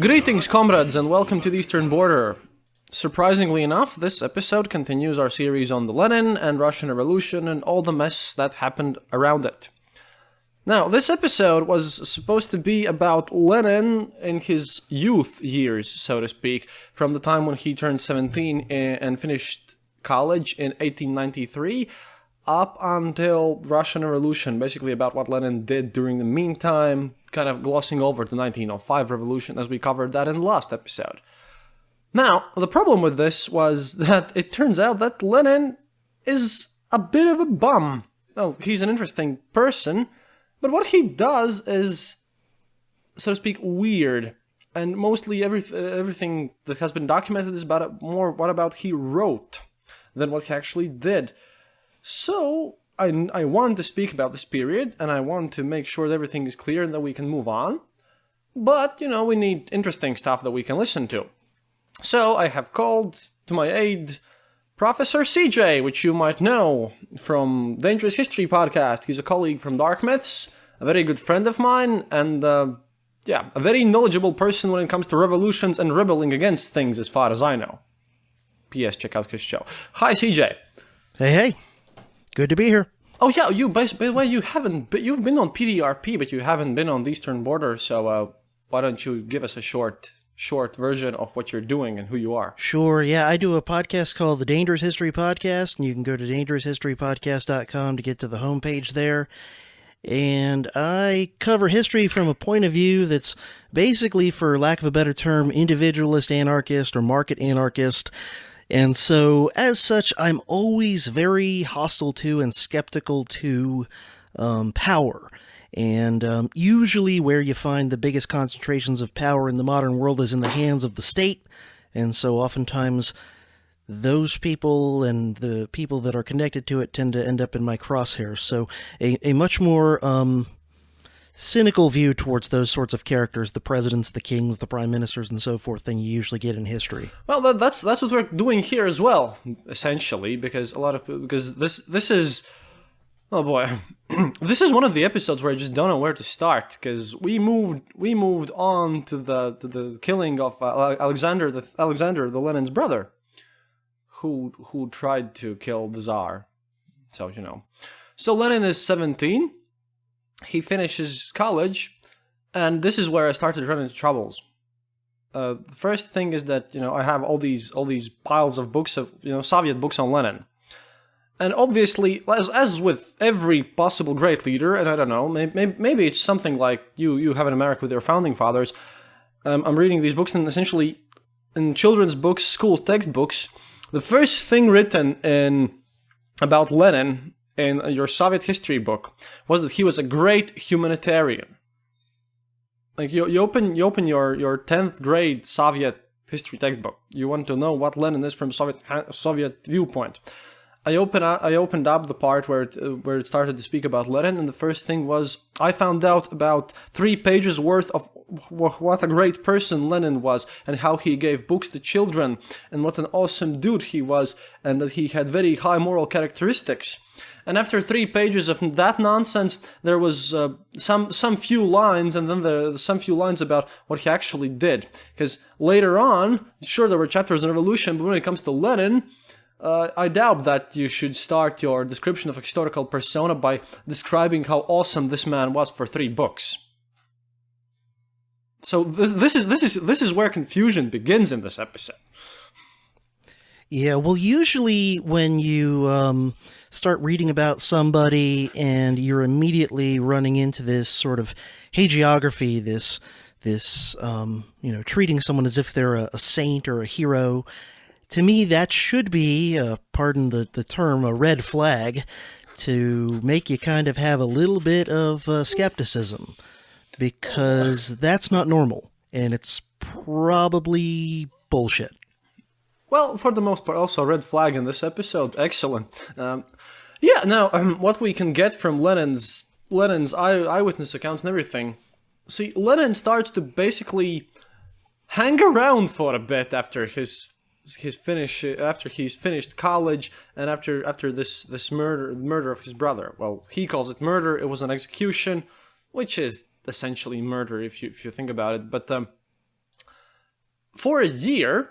Greetings, comrades, and welcome to the Eastern Border. Surprisingly enough, this episode continues our series on the Lenin and Russian Revolution and all the mess that happened around it. Now, this episode was supposed to be about Lenin in his youth years, so to speak, from the time when he turned 17 and finished college in 1893 up until Russian Revolution, basically about what Lenin did during the meantime, kind of glossing over the 1905 revolution as we covered that in the last episode. Now, the problem with this was that it turns out that Lenin is a bit of a bum. Oh, he's an interesting person, but what he does is, so to speak, weird. And mostly everything that has been documented is about more what about he wrote than what he actually did. So, I want to speak about this period, and I want to make sure that everything is clear and that we can move on. But, we need interesting stuff that we can listen to. So, I have called to my aid Professor CJ, which you might know from Dangerous History podcast. He's a colleague from Dark Myths, a very good friend of mine, and, a very knowledgeable person when it comes to revolutions and rebelling against things, as far as I know. P.S. Check out his show. Hi, CJ. Hey. Good to be here. Oh yeah, by the way, you've been on PDRP, but you haven't been on the Eastern Border, so why don't you give us a short version of what you're doing and who you are? Sure, yeah, I do a podcast called the Dangerous History Podcast, and you can go to dangeroushistorypodcast.com to get to the homepage there. And I cover history from a point of view that's basically, for lack of a better term, individualist anarchist or market anarchist. And so, as such, I'm always very hostile to and skeptical to power. And usually where you find the biggest concentrations of power in the modern world is in the hands of the state. And so oftentimes those people and the people that are connected to it tend to end up in my crosshairs. So a much more cynical view towards those sorts of characters, the presidents, the kings, the prime ministers, and so forth, than you usually get in history. Well, that's what we're doing here as well, essentially, because this is, oh boy, this is one of the episodes where I just don't know where to start, because we moved on to the killing of Alexander the Lenin's brother, who tried to kill the Tsar. So Lenin is 17. He finishes college, and this is where I started to run into troubles. The first thing is that I have all these piles of books of Soviet books on Lenin, and obviously, as with every possible great leader, and I don't know, maybe it's something like you have in America with your founding fathers. I'm reading these books, and essentially, in children's books, school textbooks, the first thing written about Lenin in your Soviet history book was that he was a great humanitarian. Like you open your 10th grade Soviet history textbook. You want to know what Lenin is from Soviet viewpoint. I opened up the part where it started to speak about Lenin, and the first thing was I found out about 3 pages worth of what a great person Lenin was, and how he gave books to children, and what an awesome dude he was, and that he had very high moral characteristics. And after 3 pages of that nonsense, there was some few lines, and then some few lines about what he actually did. Because later on, sure, there were chapters on revolution, but when it comes to Lenin, I doubt that you should start your description of a historical persona by describing how awesome this man was for 3 books. So this is where confusion begins in this episode. Yeah, well, usually when you start reading about somebody and you're immediately running into this sort of hagiography, this treating someone as if they're a saint or a hero, to me that should be, pardon the term, a red flag to make you kind of have a little bit of skepticism, because that's not normal, and it's probably bullshit. Well, for the most part, also red flag in this episode. Excellent. What we can get from Lenin's eyewitness accounts and everything. See, Lenin starts to basically hang around for a bit after he's finished college, and after this murder of his brother. Well, he calls it murder. It was an execution, which is essentially murder if you think about it. But for a year,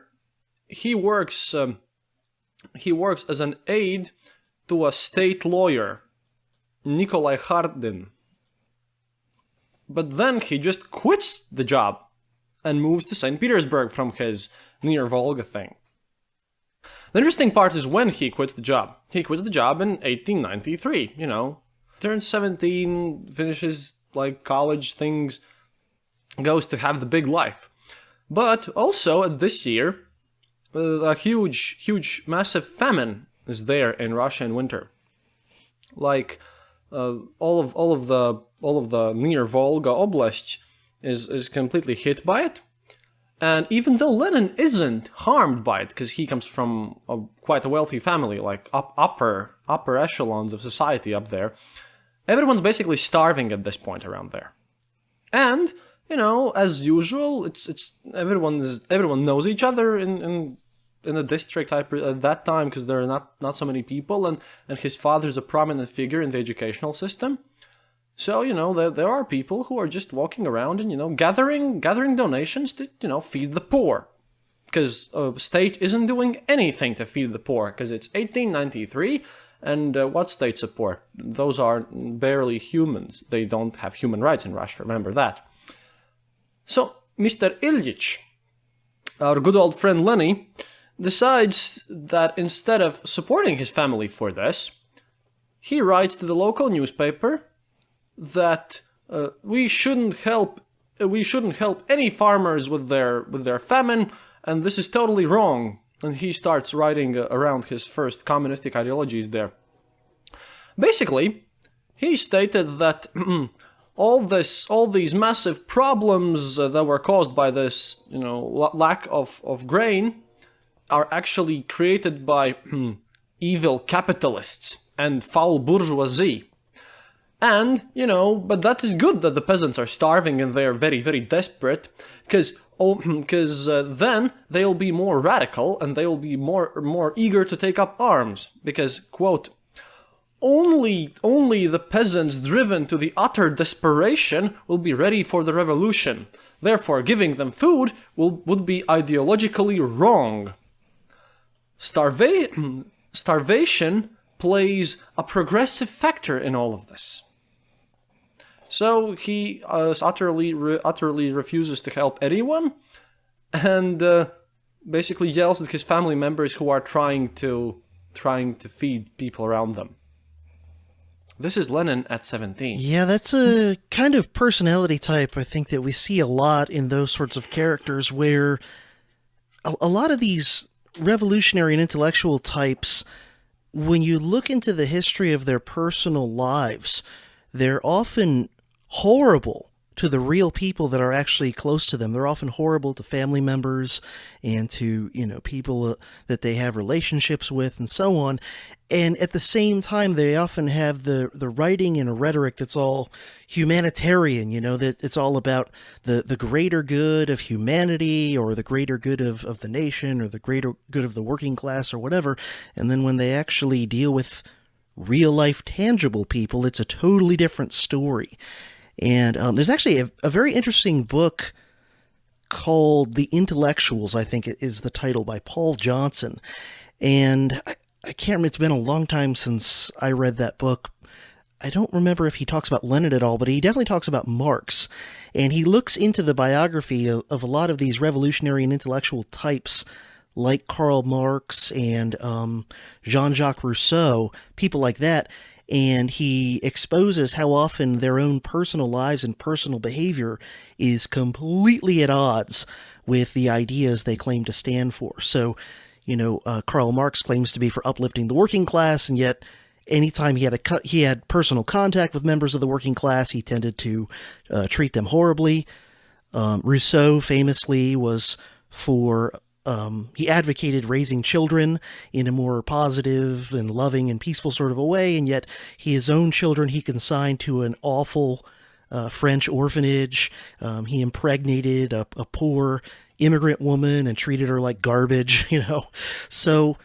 he works as an aide to a state lawyer, Nikolai Hardin. But then he just quits the job and moves to St. Petersburg from his near Volga thing. The interesting part is when he quits the job. He quits the job in 1893, turns 17, finishes like college things, goes to have the big life. But also at this year, a huge, massive famine is there in Russia in winter. Like all of the near Volga Oblast is completely hit by it. And even though Lenin isn't harmed by it, because he comes from quite a wealthy family, like upper echelons of society up there, everyone's basically starving at this point around there. And as usual, it's everyone knows each other in the district at that time, because there are not so many people, and his father's a prominent figure in the educational system. So, there are people who are just walking around and, gathering donations to, feed the poor. Because the state isn't doing anything to feed the poor, because it's 1893, and what state support? Those are barely humans. They don't have human rights in Russia, remember that. So, Mr. Ilyich, our good old friend Lenny, decides that instead of supporting his family for this, he writes to the local newspaper that we shouldn't help any farmers with their famine, and this is totally wrong. And he starts writing around his first communistic ideologies there. Basically, he stated that all these massive problems that were caused by this lack of grain are actually created by evil capitalists and foul bourgeoisie. And, but that is good that the peasants are starving and they're very, very desperate, because then they'll be more radical and they'll be more eager to take up arms. Because, quote, only the peasants driven to the utter desperation will be ready for the revolution. Therefore, giving them food would be ideologically wrong. Starvation plays a progressive factor in all of this. So he utterly refuses to help anyone, and basically yells at his family members who are trying to feed people around them. This is Lenin at 17. Yeah, that's a kind of personality type I think that we see a lot in those sorts of characters, where a lot of these revolutionary and intellectual types, when you look into the history of their personal lives, they're often horrible to the real people that are actually close to them. They're often horrible to family members and to, people that they have relationships with and so on. And at the same time, they often have the writing and a rhetoric that's all humanitarian, that it's all about the greater good of humanity, or the greater good of the nation, or the greater good of the working class, or whatever. And then when they actually deal with real life tangible people, it's a totally different story. And there's actually a very interesting book called The Intellectuals, I think it is the title, by Paul Johnson. And I can't remember, it's been a long time since I read that book. I don't remember if he talks about Lenin at all, but he definitely talks about Marx. And he looks into the biography of a lot of these revolutionary and intellectual types, like Karl Marx and Jean-Jacques Rousseau, people like that. And he exposes how often their own personal lives and personal behavior is completely at odds with the ideas they claim to stand for. So, Karl Marx claims to be for uplifting the working class, and yet anytime he had personal contact with members of the working class, he tended to treat them horribly. Rousseau famously was for he advocated raising children in a more positive and loving and peaceful sort of a way, and yet his own children he consigned to an awful French orphanage. He impregnated a poor immigrant woman and treated her like garbage, So,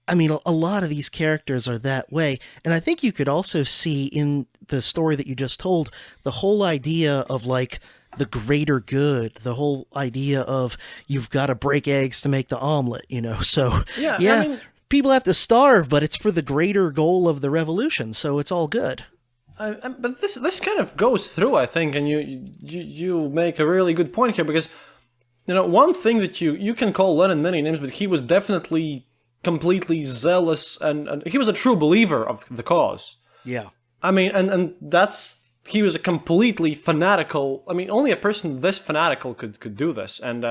I mean, a lot of these characters are that way. And I think you could also see in the story that you just told, the whole idea of, like, the greater good, the whole idea of you've got to break eggs to make the omelet, So, Yeah, yeah, I mean, people have to starve, but it's for the greater goal of the revolution, so it's all good. but this kind of goes through, I think, and you make a really good point here, because one thing that you can call Lenin many names, but he was definitely completely zealous, and he was a true believer of the cause. Yeah. I mean, and he was a completely fanatical. I mean, only a person this fanatical could do this. And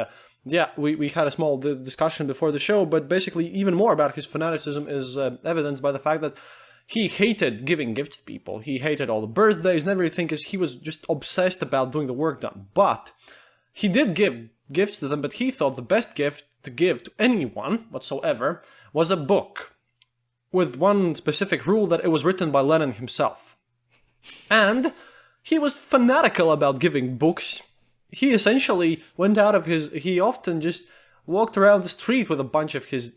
yeah, we had a small discussion before the show, but basically, even more about his fanaticism is evidenced by the fact that he hated giving gifts to people. He hated all the birthdays and everything, because he was just obsessed about doing the work done. But he did give gifts to them, but he thought the best gift to give to anyone whatsoever was a book, with one specific rule, that it was written by Lenin himself. And he was fanatical about giving books. He essentially went out of he often just walked around the street with a bunch of his,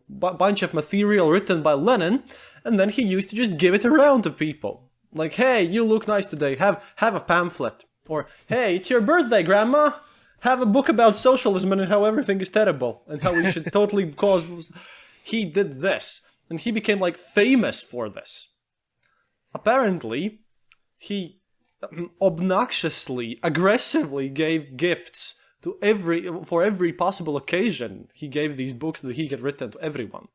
bunch of material written by Lenin, and then he used to just give it around to people. Like, hey, you look nice today, have a pamphlet. Or, hey, it's your birthday, Grandma, have a book about socialism and how everything is terrible, and how we should totally cause... He did this, and he became, famous for this. Apparently, he obnoxiously, aggressively gave gifts to for every possible occasion. He gave these books that he had written to everyone.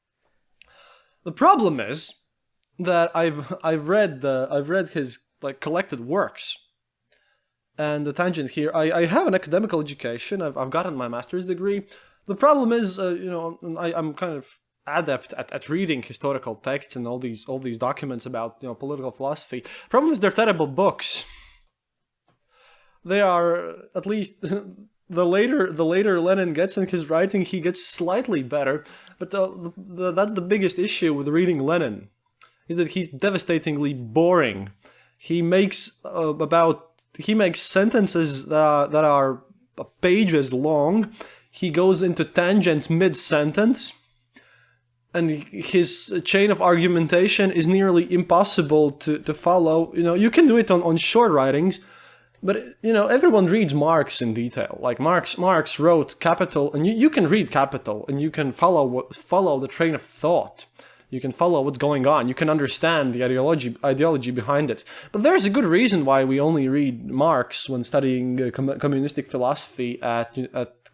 The problem is that I've read his collected works, and the tangent here. I have an academic education. I've gotten my master's degree. The problem is, I'm kind of adept at reading historical texts and all these documents about political philosophy. Problem is, they're terrible books. They are, at least the later Lenin gets in his writing, he gets slightly better. But that's the biggest issue with reading Lenin, is that he's devastatingly boring. He makes sentences that are pages long. He goes into tangents mid-sentence. And his chain of argumentation is nearly impossible to follow. You can do it on short writings, but everyone reads Marx in detail. Like Marx wrote Capital, and you can read Capital, and you can follow the train of thought. You can follow what's going on. You can understand the ideology behind it. But there's a good reason why we only read Marx when studying communistic philosophy at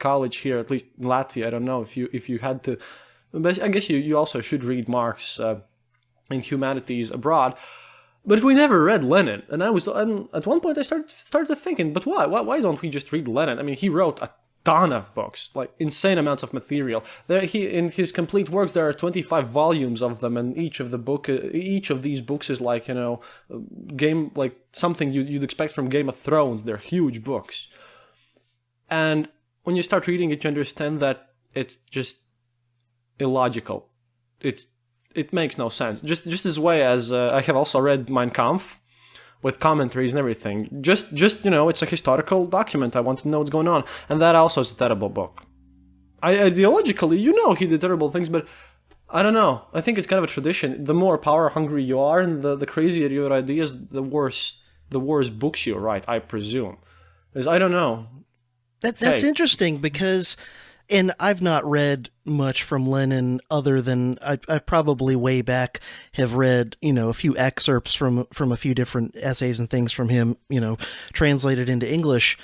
college here, at least in Latvia. I don't know if you had to. But I guess you also should read Marx in humanities abroad. But we never read Lenin, and at one point I started thinking, but why? Why don't we just read Lenin? I mean, he wrote a ton of books, insane amounts of material. In his complete works, there are 25 volumes of them, and each of these books is something you'd expect from Game of Thrones. They're huge books, and when you start reading it, you understand that it's just illogical. It makes no sense. Just as way as I have also read Mein Kampf with commentaries and everything. Just it's a historical document. I want to know what's going on, and that also is a terrible book. Ideologically, he did terrible things, but I don't know. I think it's kind of a tradition. The more power hungry you are, and the crazier your ideas, the worse books you write, I presume. Because I don't know. That's interesting, because. And I've not read much from Lenin other than I probably way back have read, a few excerpts from a few different essays and things from him, translated into English.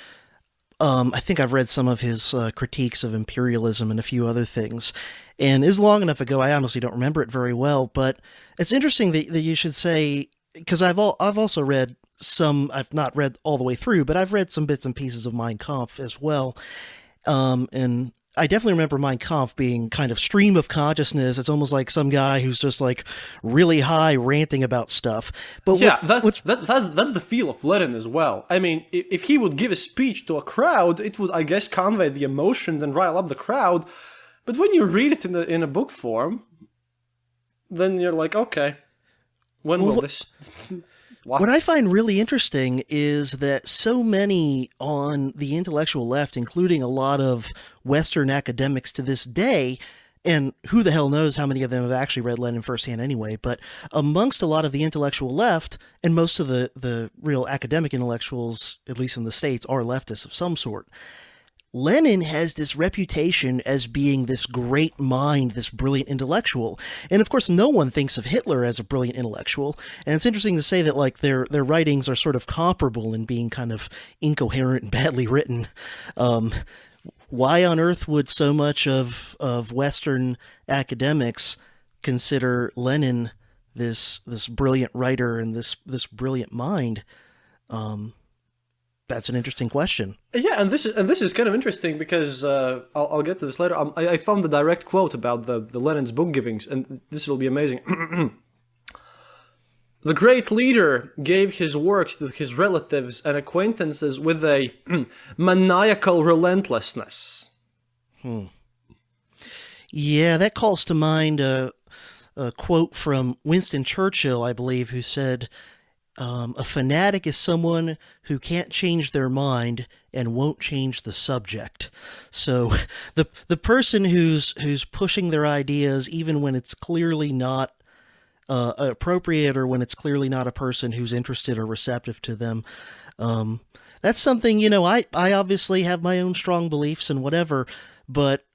I think I've read some of his critiques of imperialism and a few other things. And it's long enough ago, I honestly don't remember it very well. But it's interesting that you should say, because I've also read some, I've not read all the way through, but I've read some bits and pieces of Mein Kampf as well. And I definitely remember Mein Kampf being kind of stream of consciousness. It's almost like some guy who's just really high ranting about stuff. But yeah, that's the feel of Lenin as well. I mean, if he would give a speech to a crowd, it would, I guess, convey the emotions and rile up the crowd. But when you read it in a book form, then you're like, okay, when will this... What I find really interesting is that so many on the intellectual left, including a lot of Western academics to this day, and who the hell knows how many of them have actually read Lenin firsthand anyway, but amongst a lot of the intellectual left, and most of the real academic intellectuals, at least in the States, are leftists of some sort, Lenin has this reputation as being this great mind, this brilliant intellectual. And of course, no one thinks of Hitler as a brilliant intellectual. And it's interesting to say that like their writings are sort of comparable in being kind of incoherent and badly written. Why on earth would so much of Western academics consider Lenin this brilliant writer and this brilliant mind? That's an interesting question. Yeah, and this is kind of interesting because I'll get to this later. I found the direct quote about the Lenin's book givings, and this will be amazing. The great leader gave his works to his relatives and acquaintances with a maniacal relentlessness. Yeah, that calls to mind a quote from Winston Churchill, I believe, who said, a fanatic is someone who can't change their mind and won't change the subject. So the person who's pushing their ideas even when it's clearly not appropriate, or when it's clearly not a person who's interested or receptive to them, that's something, I obviously have my own strong beliefs and whatever, but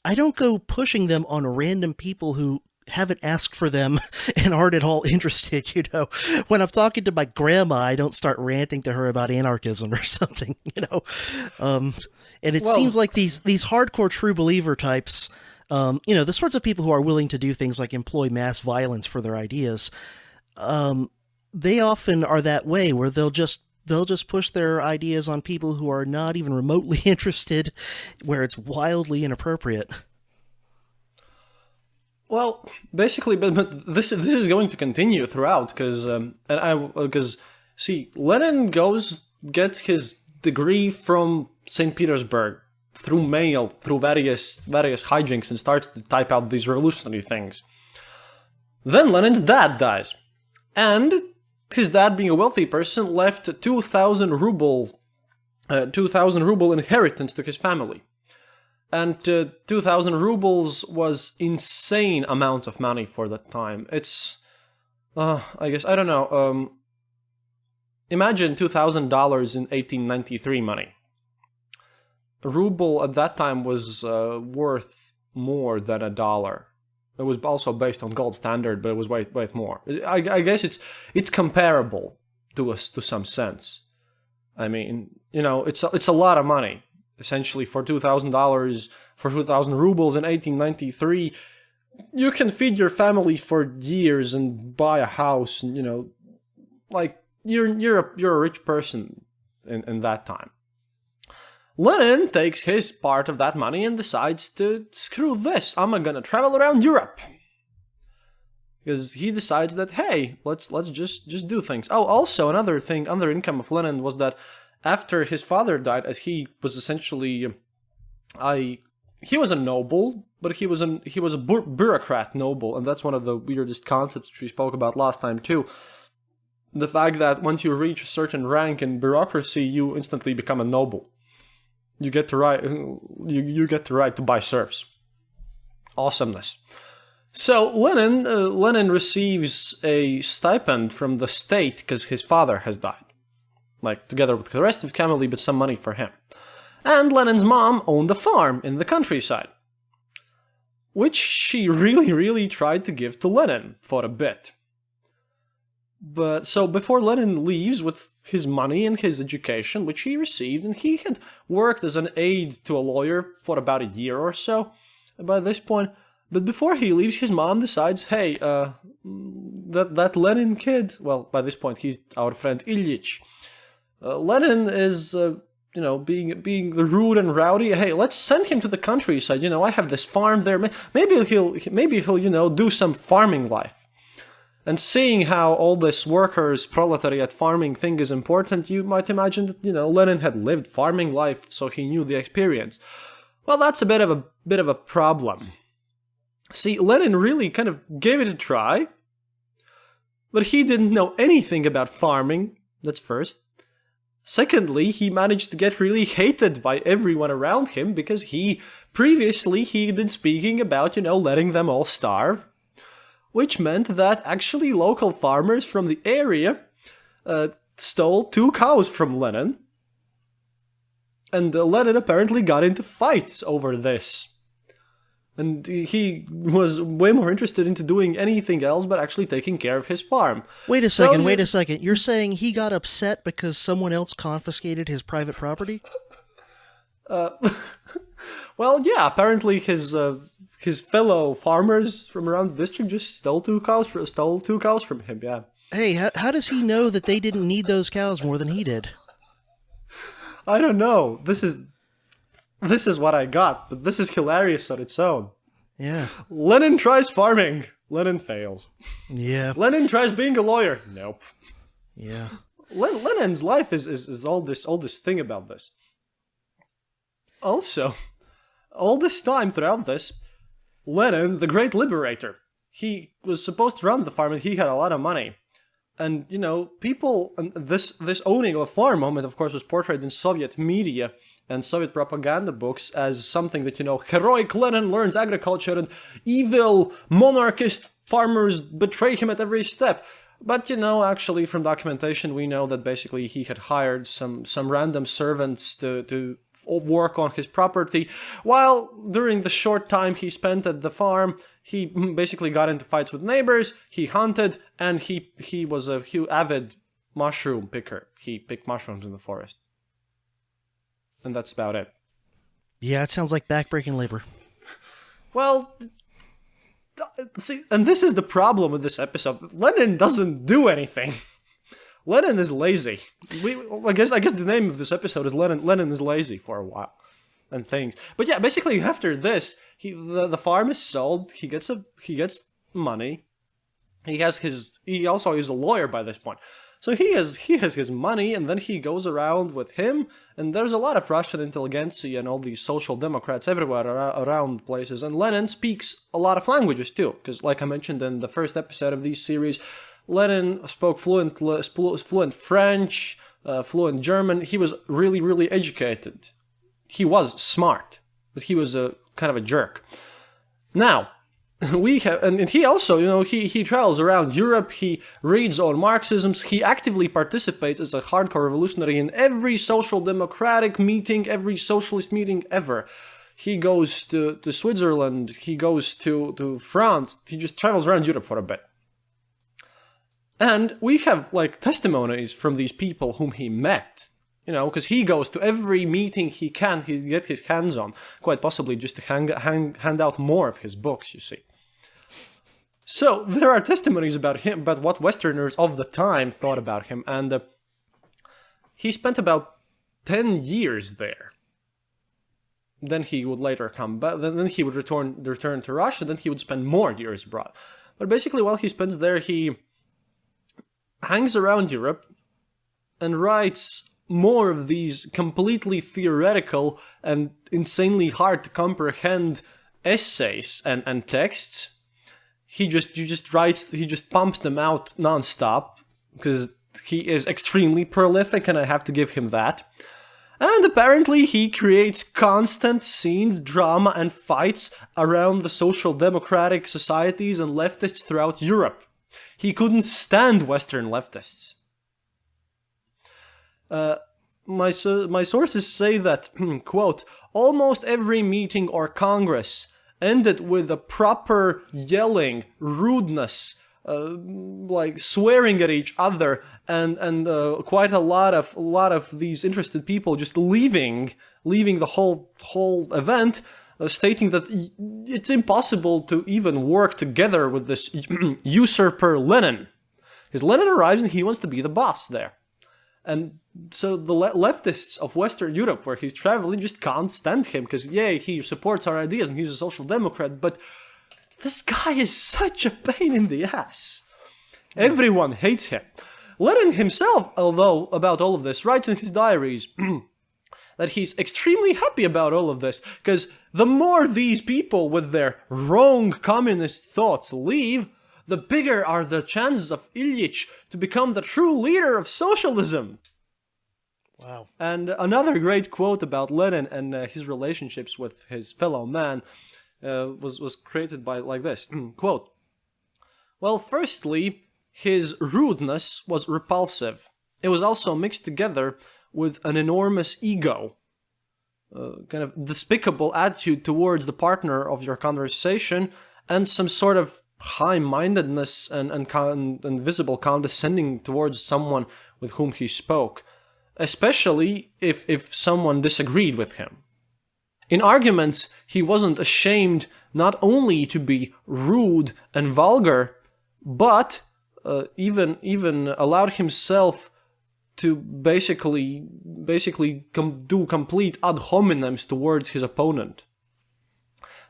I don't go pushing them on random people who haven't asked for them and aren't at all interested. When I'm talking to my grandma, I don't start ranting to her about anarchism or something, and it seems like these hardcore true believer types, the sorts of people who are willing to do things like employ mass violence for their ideas, they often are that way, where they'll just push their ideas on people who are not even remotely interested, where it's wildly inappropriate. Well, basically, but this is going to continue throughout because see, Lenin gets his degree from St. Petersburg through mail, through various hijinks, and starts to type out these revolutionary things. Then Lenin's dad dies, and his dad, being a wealthy person, left a 2,000 ruble inheritance to his family. And 2,000 rubles was insane amounts of money for that time. It's, I guess, I don't know. Imagine $2,000 in 1893 money. A ruble at that time was worth more than $1. It was also based on gold standard, but it was way more. I guess it's comparable to some sense. I mean, it's a lot of money. Essentially, for $2,000, for 2,000 rubles in 1893, you can feed your family for years and buy a house, and you're a rich person in that time. Lenin takes his part of that money and decides to screw this. I'm gonna travel around Europe, because he decides that, hey, let's just do things. Oh, also another income of Lenin was that, after his father died, as he was essentially, he was a noble, but he was a bureaucrat noble, and that's one of the weirdest concepts which we spoke about last time too. The fact that once you reach a certain rank in bureaucracy, you instantly become a noble. You get the right, you get the right to buy serfs. Awesomeness. So Lenin receives a stipend from the state because his father has died. Together with the rest of his family, but some money for him. And Lenin's mom owned a farm in the countryside, which she really, really tried to give to Lenin for a bit. But so before Lenin leaves with his money and his education, which he received, and he had worked as an aide to a lawyer for about a year or so by this point, but before he leaves, his mom decides, hey, that Lenin kid, well, by this point, he's our friend Ilyich. Lenin is, being rude and rowdy. Hey, let's send him to the countryside. I have this farm there. Maybe he'll, do some farming life. And seeing how all this workers' proletariat farming thing is important, you might imagine that, Lenin had lived farming life, so he knew the experience. Well, that's a bit of a problem. See, Lenin really kind of gave it a try, but he didn't know anything about farming. That's first. Secondly, he managed to get really hated by everyone around him because previously he'd been speaking about, letting them all starve, which meant that actually local farmers from the area stole 2 cows from Lenin, and Lenin apparently got into fights over this. And he was way more interested into doing anything else but actually taking care of his farm. Wait a second. You're saying he got upset because someone else confiscated his private property? Well, yeah, apparently his fellow farmers from around the district just stole 2 cows from him, yeah. Hey, how does he know that they didn't need those cows more than he did? I don't know. This is what I got, but this is hilarious on its own. Yeah. Lenin tries farming. Lenin fails. Yeah. Lenin tries being a lawyer. Nope. Yeah. Lenin's life is all this thing about this. Also, all this time throughout this, Lenin, the great liberator, he was supposed to run the farm and he had a lot of money. And, people, and this owning of a farm moment, of course, was portrayed in Soviet media and Soviet propaganda books as something that, heroic Lenin learns agriculture and evil monarchist farmers betray him at every step. But, actually from documentation, we know that basically he had hired some random servants to work on his property, while during the short time he spent at the farm, he basically got into fights with neighbors, he hunted, and he was a avid mushroom picker. He picked mushrooms in the forest. And that's about it. Yeah, it sounds like backbreaking labor. Well, see, and this is the problem with this episode. Lenin doesn't do anything. Lenin is lazy. I guess the name of this episode is Lenin is lazy for a while, and things. But yeah, basically after this, the farm is sold. He gets money. He also is a lawyer by this point. So he has his money, and then he goes around with him, and there's a lot of Russian intelligentsia and all these social democrats everywhere around places, and Lenin speaks a lot of languages too, because like I mentioned in the first episode of these series, Lenin spoke fluent French, fluent German. He was really, really educated. He was smart, but he was a kind of a jerk. Now, and he also, he travels around Europe, he reads on Marxisms, he actively participates as a hardcore revolutionary in every social democratic meeting, every socialist meeting ever. He goes to Switzerland, he goes to France, he just travels around Europe for a bit. And we have, testimonies from these people whom he met, because he goes to every meeting he get his hands on, quite possibly just to hand out more of his books, you see. So, there are testimonies about him, about what Westerners of the time thought about him, and he spent about 10 years there. Then he would later come back, then he would return to Russia, then he would spend more years abroad. But basically, while he spends there, he hangs around Europe and writes more of these completely theoretical and insanely hard to comprehend essays and texts. He just pumps them out nonstop because he is extremely prolific, and I have to give him that. And apparently he creates constant scenes, drama, and fights around the social democratic societies and leftists throughout Europe. He couldn't stand Western leftists. My sources say that, quote, almost every meeting or congress ended with a proper yelling, rudeness, swearing at each other, and quite a lot of these interested people just leaving the whole event, stating that it's impossible to even work together with this usurper Lenin, because Lenin arrives and he wants to be the boss there. And so the leftists of Western Europe, where he's traveling, just can't stand him, because, yay, he supports our ideas and he's a social democrat, but this guy is such a pain in the ass. Everyone hates him. Lenin himself, although about all of this, writes in his diaries that he's extremely happy about all of this, because the more these people with their wrong communist thoughts leave, the bigger are the chances of Ilyich to become the true leader of socialism. Wow. And another great quote about Lenin and his relationships with his fellow man was created by like this quote: "Well, firstly, his rudeness was repulsive. It was also mixed together with an enormous ego, kind of despicable attitude towards the partner of your conversation, and some sort of high-mindedness and visible condescending towards someone with whom he spoke, especially if someone disagreed with him. In arguments, he wasn't ashamed not only to be rude and vulgar, but even allowed himself to basically do complete ad hominems towards his opponent.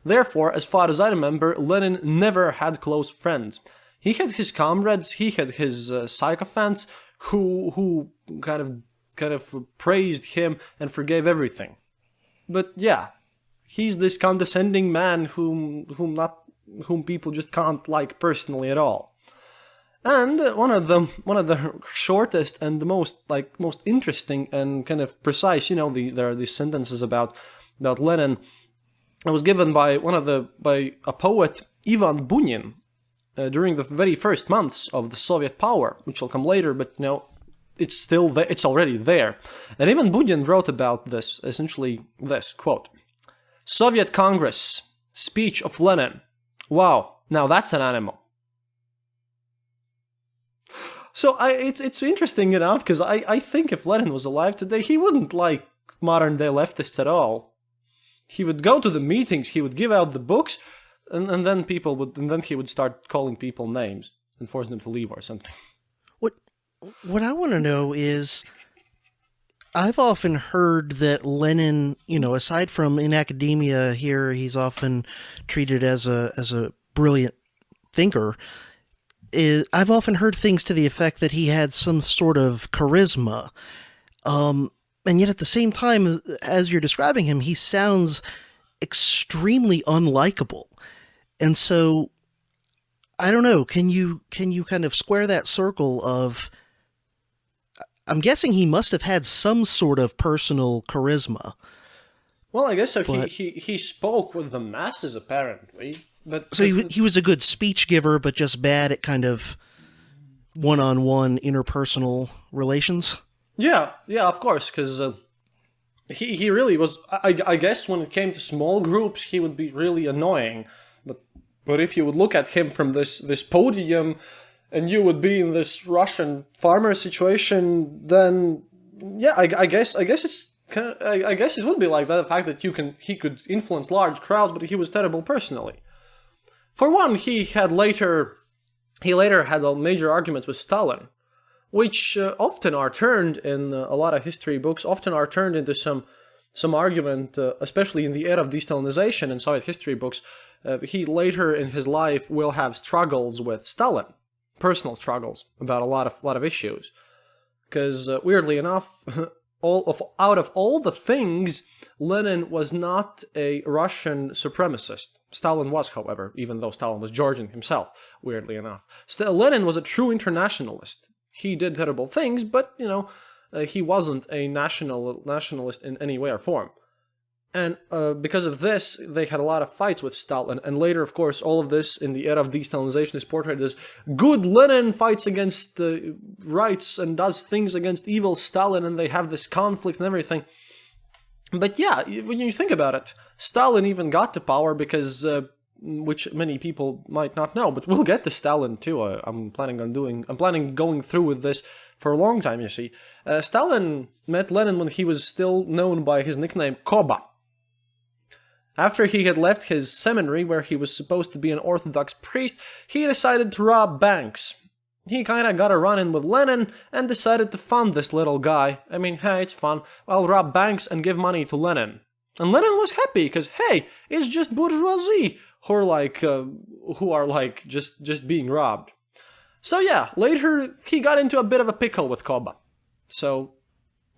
Therefore, as far as I remember, Lenin never had close friends. He had his comrades, he had his sycophants who kind of praised him and forgave everything. But yeah, he's this condescending man whom people just can't like personally at all. And one of the shortest and the most interesting and kind of precise, there are these sentences about Lenin. It was given by a poet, Ivan Bunin, during the very first months of the Soviet power, which will come later, but it's still there, it's already there. And Ivan Bunin wrote about this, essentially this, quote, "Soviet Congress, speech of Lenin. Wow, now that's an animal." So it's interesting enough, because I think if Lenin was alive today, he wouldn't like modern-day leftists at all. He would go to the meetings, he would give out the books, and then he would start calling people names and forcing them to leave or something. What I want to know is, I've often heard that Lenin, aside from in academia here, he's often treated as a brilliant thinker. I've often heard things to the effect that he had some sort of charisma. And yet at the same time, as you're describing him, he sounds extremely unlikable. And so, I don't know, can you kind of square that circle of, I'm guessing he must have had some sort of personal charisma. Well, I guess so. He spoke with the masses, apparently. But so he was a good speech giver, but just bad at kind of one-on-one interpersonal relations? Yeah, of course, because he really was. I guess when it came to small groups, he would be really annoying. But if you would look at him from this podium, and you would be in this Russian farmer situation, then yeah, I guess it's I guess it would be like that. The fact that he could influence large crowds, but he was terrible personally. For one, he later had major arguments with Stalin, which often are turned in a lot of history books, often are turned into some argument, especially in the era of de-Stalinization in Soviet history books. He later in his life will have struggles with Stalin, personal struggles about a lot of issues, because weirdly enough, out of all the things, Lenin was not a Russian supremacist. Stalin was, however, even though Stalin was Georgian himself, weirdly enough. Lenin was a true internationalist. He did terrible things, but, he wasn't a nationalist in any way or form. And because of this, they had a lot of fights with Stalin. And later, of course, all of this in the era of de-Stalinization is portrayed as good Lenin fights against rights and does things against evil Stalin, and they have this conflict and everything. But yeah, when you think about it, Stalin even got to power because, which many people might not know, but we'll get to Stalin too. I'm planning going through with this for a long time, you see. Stalin met Lenin when he was still known by his nickname Koba. After he had left his seminary, where he was supposed to be an Orthodox priest, he decided to rob banks. He kinda got a run-in with Lenin and decided to fund this little guy. I mean, hey, it's fun. I'll rob banks and give money to Lenin. And Lenin was happy, because, hey, it's just bourgeoisie who are just being robbed. So yeah, later he got into a bit of a pickle with Koba. So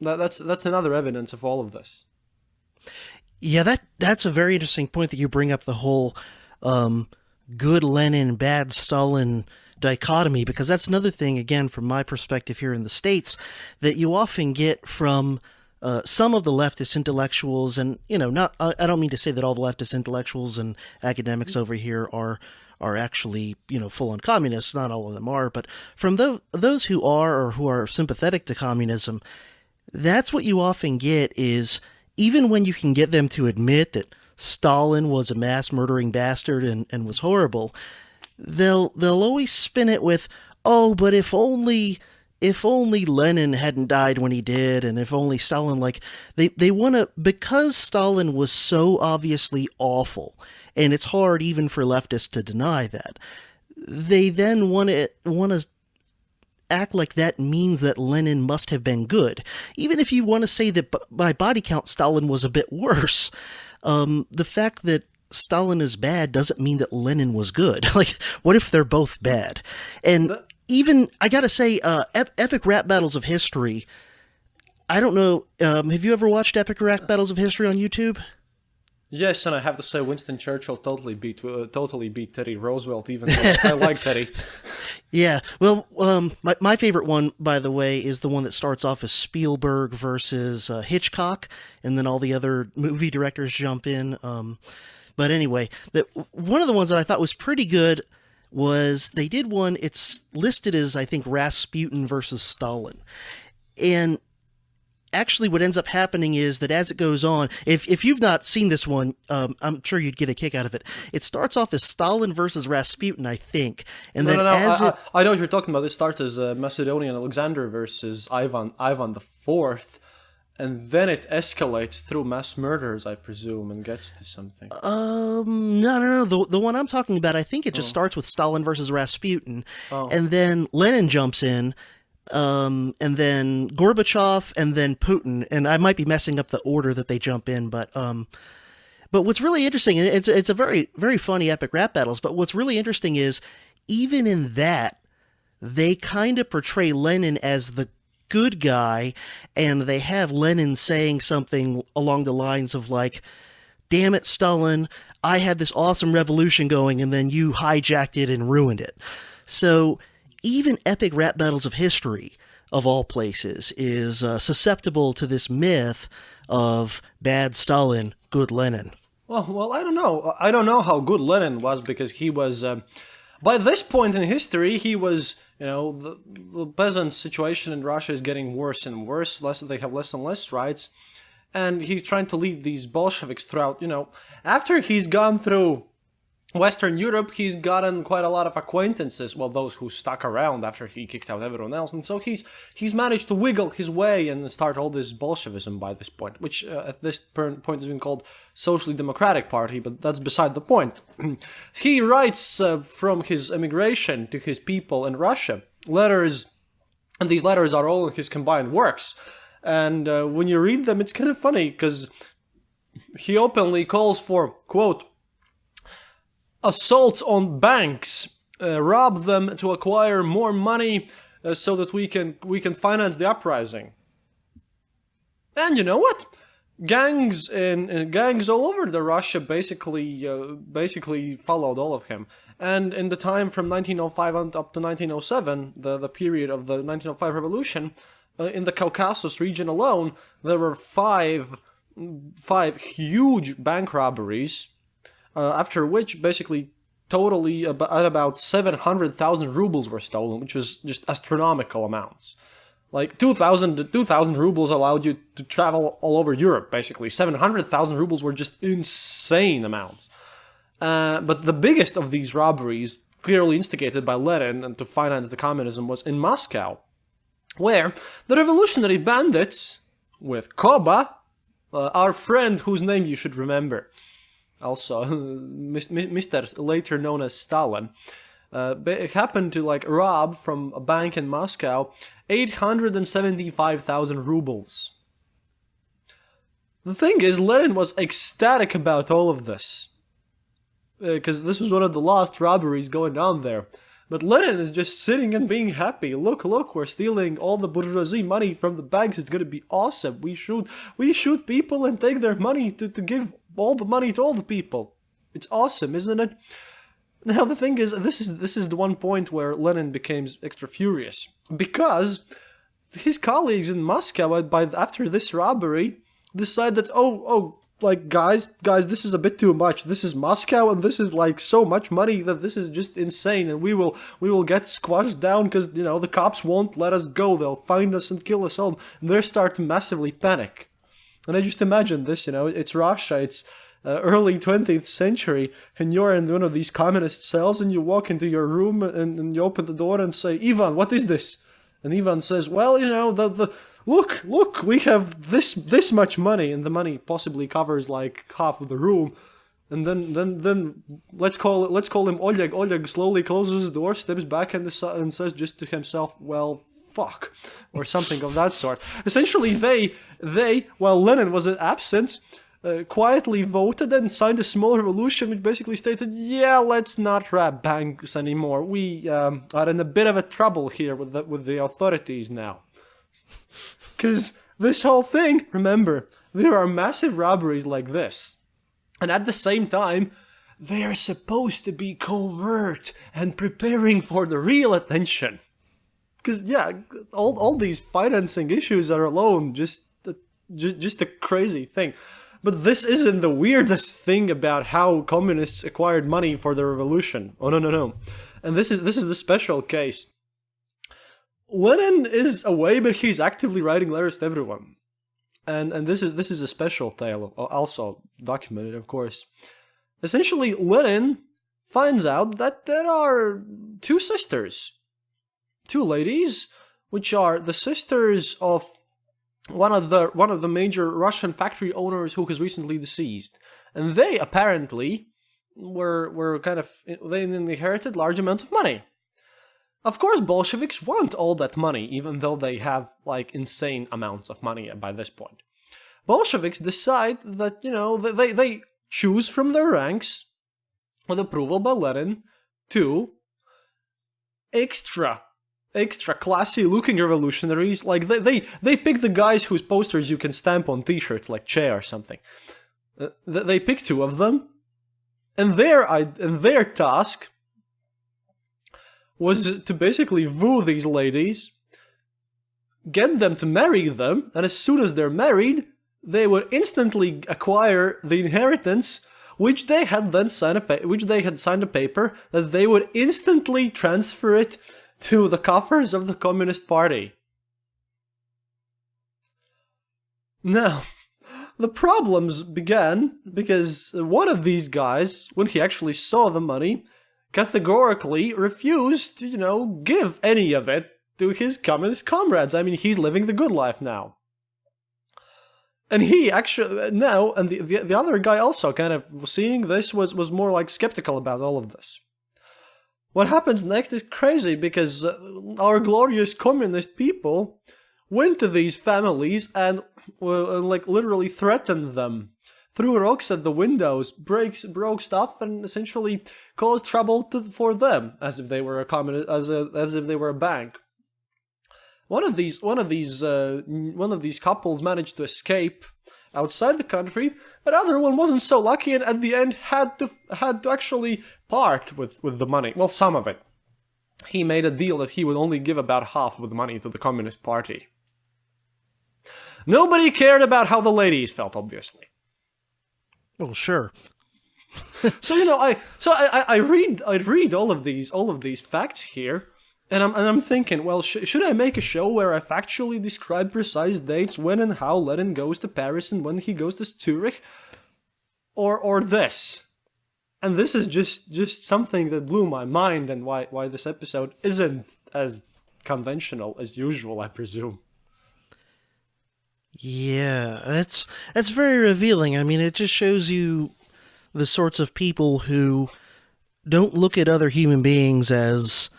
that's another evidence of all of this. Yeah, that's a very interesting point that you bring up, the whole good Lenin, bad Stalin dichotomy, because that's another thing, again, from my perspective here in the States, that you often get from some of the leftist intellectuals, and not I don't mean to say that all the leftist intellectuals and academics over here are actually full on communists. Not all of them are, but from those who are or who are sympathetic to communism, that's what you often get is, even when you can get them to admit that Stalin was a mass murdering bastard and was horrible, they'll always spin it with, oh, but if only Lenin hadn't died when he did, and if only Stalin, like, they want to, because Stalin was so obviously awful, and it's hard even for leftists to deny that, they then want to act like that means that Lenin must have been good. Even if you want to say that by body count Stalin was a bit worse, the fact that Stalin is bad doesn't mean that Lenin was good. Like, what if they're both bad? And even, I gotta say, Epic Rap Battles of History, I don't know, have you ever watched Epic Rap Battles of History on YouTube? Yes, and I have to say Winston Churchill totally beat Teddy Roosevelt, even though I like Teddy. Yeah, well, my favorite one, by the way, is the one that starts off as Spielberg versus Hitchcock, and then all the other movie directors jump in. But anyway, one of the ones that I thought was pretty good was they did one, it's listed as, I think, Rasputin versus Stalin. And actually what ends up happening is that as it goes on, if you've not seen this one, I'm sure you'd get a kick out of it. It starts off as Stalin versus Rasputin, I think. And I know what you're talking about. It starts as Macedonian Alexander versus Ivan the Fourth, and then it escalates through mass murders, I presume, and gets to something. No. The one I'm talking about, I think it just starts with Stalin versus Rasputin, and then Lenin jumps in, and then Gorbachev, and then Putin. And I might be messing up the order that they jump in, but what's really interesting, and it's a very, very funny epic rap battles, but what's really interesting is, even in that, they kind of portray Lenin as the good guy, and they have Lenin saying something along the lines of like, damn it, Stalin, I had this awesome revolution going, and then you hijacked it and ruined it. So even Epic Rap Battles of History, of all places, is susceptible to this myth of bad Stalin, good Lenin. Well, I don't know. I don't know how good Lenin was, because he was, by this point in history, he was, the peasant situation in Russia is getting worse and worse. They have less and less rights. And he's trying to lead these Bolsheviks throughout, after he's gone through Western Europe, he's gotten quite a lot of acquaintances, well, those who stuck around after he kicked out everyone else, and so he's managed to wiggle his way and start all this Bolshevism by this point, which at this point has been called Socially Democratic Party, but that's beside the point. He writes from his emigration to his people in Russia letters, and these letters are all in his combined works, and when you read them, it's kind of funny, because he openly calls for, quote, assaults on banks, rob them to acquire more money so that we can finance the uprising. And you know what? Gangs all over the Russia basically followed all of him. And in the time from 1905 up to 1907, the period of the 1905 revolution, in the Caucasus region alone, there were five huge bank robberies. After which, basically, totally at about 700,000 rubles were stolen, which was just astronomical amounts. Like 2,000 rubles allowed you to travel all over Europe, basically. 700,000 rubles were just insane amounts. But the biggest of these robberies, clearly instigated by Lenin and to finance the communism, was in Moscow, where the revolutionary bandits, with Koba, our friend whose name you should remember, also Mr. later known as Stalin, happened to rob from a bank in Moscow 875,000 rubles. The thing is, Lenin was ecstatic about all of this, because this was one of the last robberies going on there. But Lenin is just sitting and being happy. Look, we're stealing all the bourgeoisie money from the banks. It's gonna be awesome. We shoot people and take their money to give all the money to all the people. It's awesome, isn't it? Now the thing is, this is the one point where Lenin becomes extra furious, because his colleagues in Moscow, after this robbery, decide that like guys, this is a bit too much. This is Moscow, and this is like so much money that this is just insane, and we will get squashed down because the cops won't let us go. They'll find us and kill us all. And they start to massively panic. And I just imagine this. It's Russia. It's early 20th century, and you're in one of these communist cells, and you walk into your room and you open the door and say, "Ivan, what is this?" And Ivan says, "Well, the look, we have this much money," and the money possibly covers like half of the room. And then let's call him Oleg. Oleg slowly closes the door, steps back, and says just to himself, "Well, fuck," or something of that sort. Essentially, they while Lenin was in absence, quietly voted and signed a small revolution which basically stated, "Yeah, let's not rob banks anymore. We are in a bit of a trouble here with the authorities now." Because this whole thing, remember, there are massive robberies like this. And at the same time, they are supposed to be covert and preparing for the real attention. Because, yeah, all these financing issues are alone just a crazy thing. But this isn't the weirdest thing about how communists acquired money for the revolution. Oh, no. And this is the special case. Lenin is away, but he's actively writing letters to everyone. And this is a special tale, also documented, of course. Essentially, Lenin finds out that there are two sisters. Two ladies, which are the sisters of one of the major Russian factory owners who has recently deceased, and they apparently were they inherited large amounts of money. Of course, Bolsheviks want all that money, even though they have like insane amounts of money by this point. Bolsheviks decide that they choose from their ranks, with approval by Lenin, two extra classy looking revolutionaries. Like they pick the guys whose posters you can stamp on t-shirts like Che or something. They pick two of them, and their task was to basically woo these ladies, get them to marry them, and as soon as they're married, they would instantly acquire the inheritance, which they had signed a paper that they would instantly transfer it to the coffers of the Communist Party. Now, the problems began because one of these guys, when he actually saw the money, categorically refused to, give any of it to his communist comrades. I mean, he's living the good life now. And he actually, now, and the other guy also kind of seeing this was more like skeptical about all of this. What happens next is crazy, because our glorious communist people went to these families and like literally threatened them, threw rocks at the windows, broke stuff, and essentially caused trouble for them, as if they were a communist, as if they were a bank. One of these couples managed to escape outside the country, but other one wasn't so lucky, and at the end had to actually part with the money. Well, some of it. He made a deal that he would only give about half of the money to the Communist Party. Nobody cared about how the ladies felt, obviously. Well, sure. So I read all of these facts here, and I'm thinking, well, should I make a show where I factually describe precise dates when and how Lenin goes to Paris and when he goes to Zurich, or this? And this is just something that blew my mind, and why this episode isn't as conventional as usual, I presume. Yeah, that's very revealing. I mean, it just shows you the sorts of people who don't look at other human beings as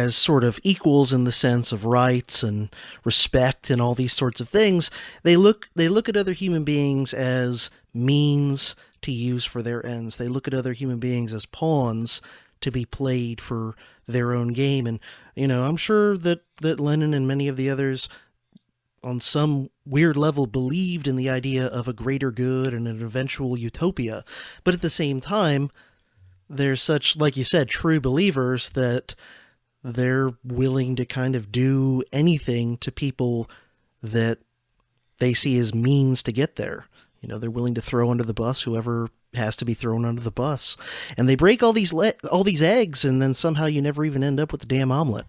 sort of equals in the sense of rights and respect and all these sorts of things. They look at other human beings as means to use for their ends. They look at other human beings as pawns to be played for their own game. And I'm sure that Lenin and many of the others on some weird level believed in the idea of a greater good and an eventual utopia. But at the same time, they're such, like you said, true believers that they're willing to kind of do anything to people that they see as means to get there. They're willing to throw under the bus whoever has to be thrown under the bus, and they break all these eggs, and then somehow you never even end up with the damn omelet.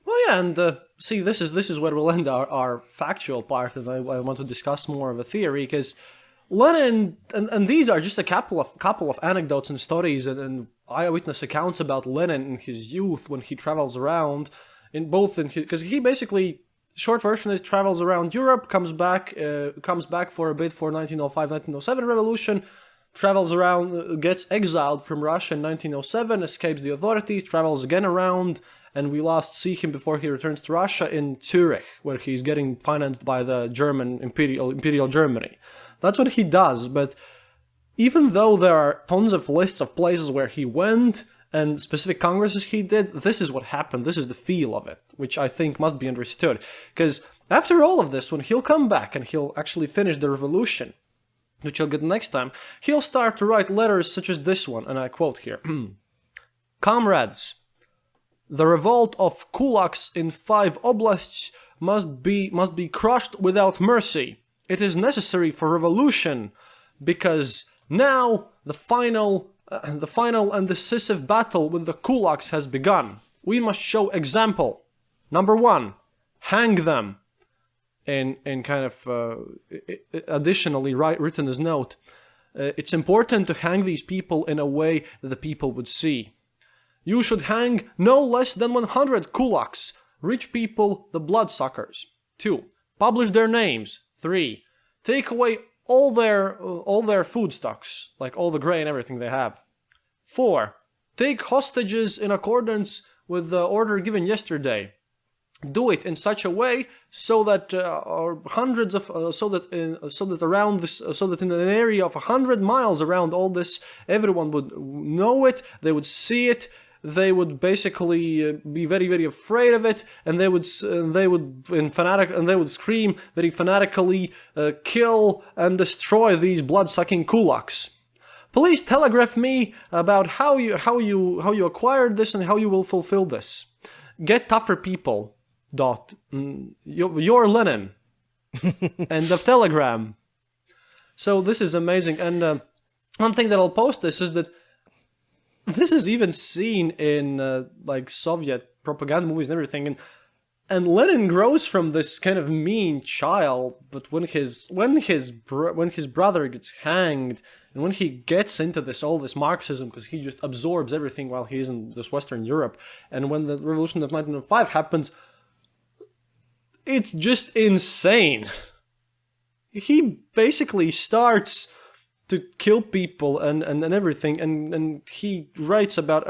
Well, yeah, and see, this is where we'll end our factual part, and I want to discuss more of a theory, because Lenin, and these are just a couple of anecdotes and stories and eyewitness accounts about Lenin in his youth when he travels around, because he basically, short version is, travels around Europe, comes back for a bit for 1905-1907 revolution, travels around, gets exiled from Russia in 1907, escapes the authorities, travels again around, and we last see him before he returns to Russia in Zurich, where he's getting financed by the German Imperial Germany. That's what he does, but even though there are tons of lists of places where he went and specific congresses he did, this is what happened, this is the feel of it, which I think must be understood. Because after all of this, when he'll come back and he'll actually finish the revolution, which he'll get next time, he'll start to write letters such as this one, and I quote here. Comrades, the revolt of kulaks in 5 oblasts must be crushed without mercy. It is necessary for revolution, because now the final and decisive battle with the kulaks has begun. We must show example. Number 1, hang them. In kind of additionally written as note, it's important to hang these people in a way that the people would see. You should hang no less than 100 kulaks, rich people, the bloodsuckers. 2. Publish their names. 3. Take away all their food stocks, like all the grain, everything they have. 4. Take hostages in accordance with the order given yesterday. Do it in such a way so that in an area of 100 miles around all this, everyone would know it. They would see it. They would basically be very, very afraid of it, and they would scream very fanatically, kill and destroy these blood-sucking kulaks. Please telegraph me about how you acquired this and how you will fulfill this. Get tougher people. Your Lenin. End of telegram. So this is amazing, and one thing that I'll post this is that this is even seen in like Soviet propaganda movies and everything, and Lenin grows from this kind of mean child, but when his brother gets hanged, and when he gets into all this Marxism, because he just absorbs everything while he's in this Western Europe, and when the revolution of 1905 happens, it's just insane. He basically starts to kill people and everything, and he writes about,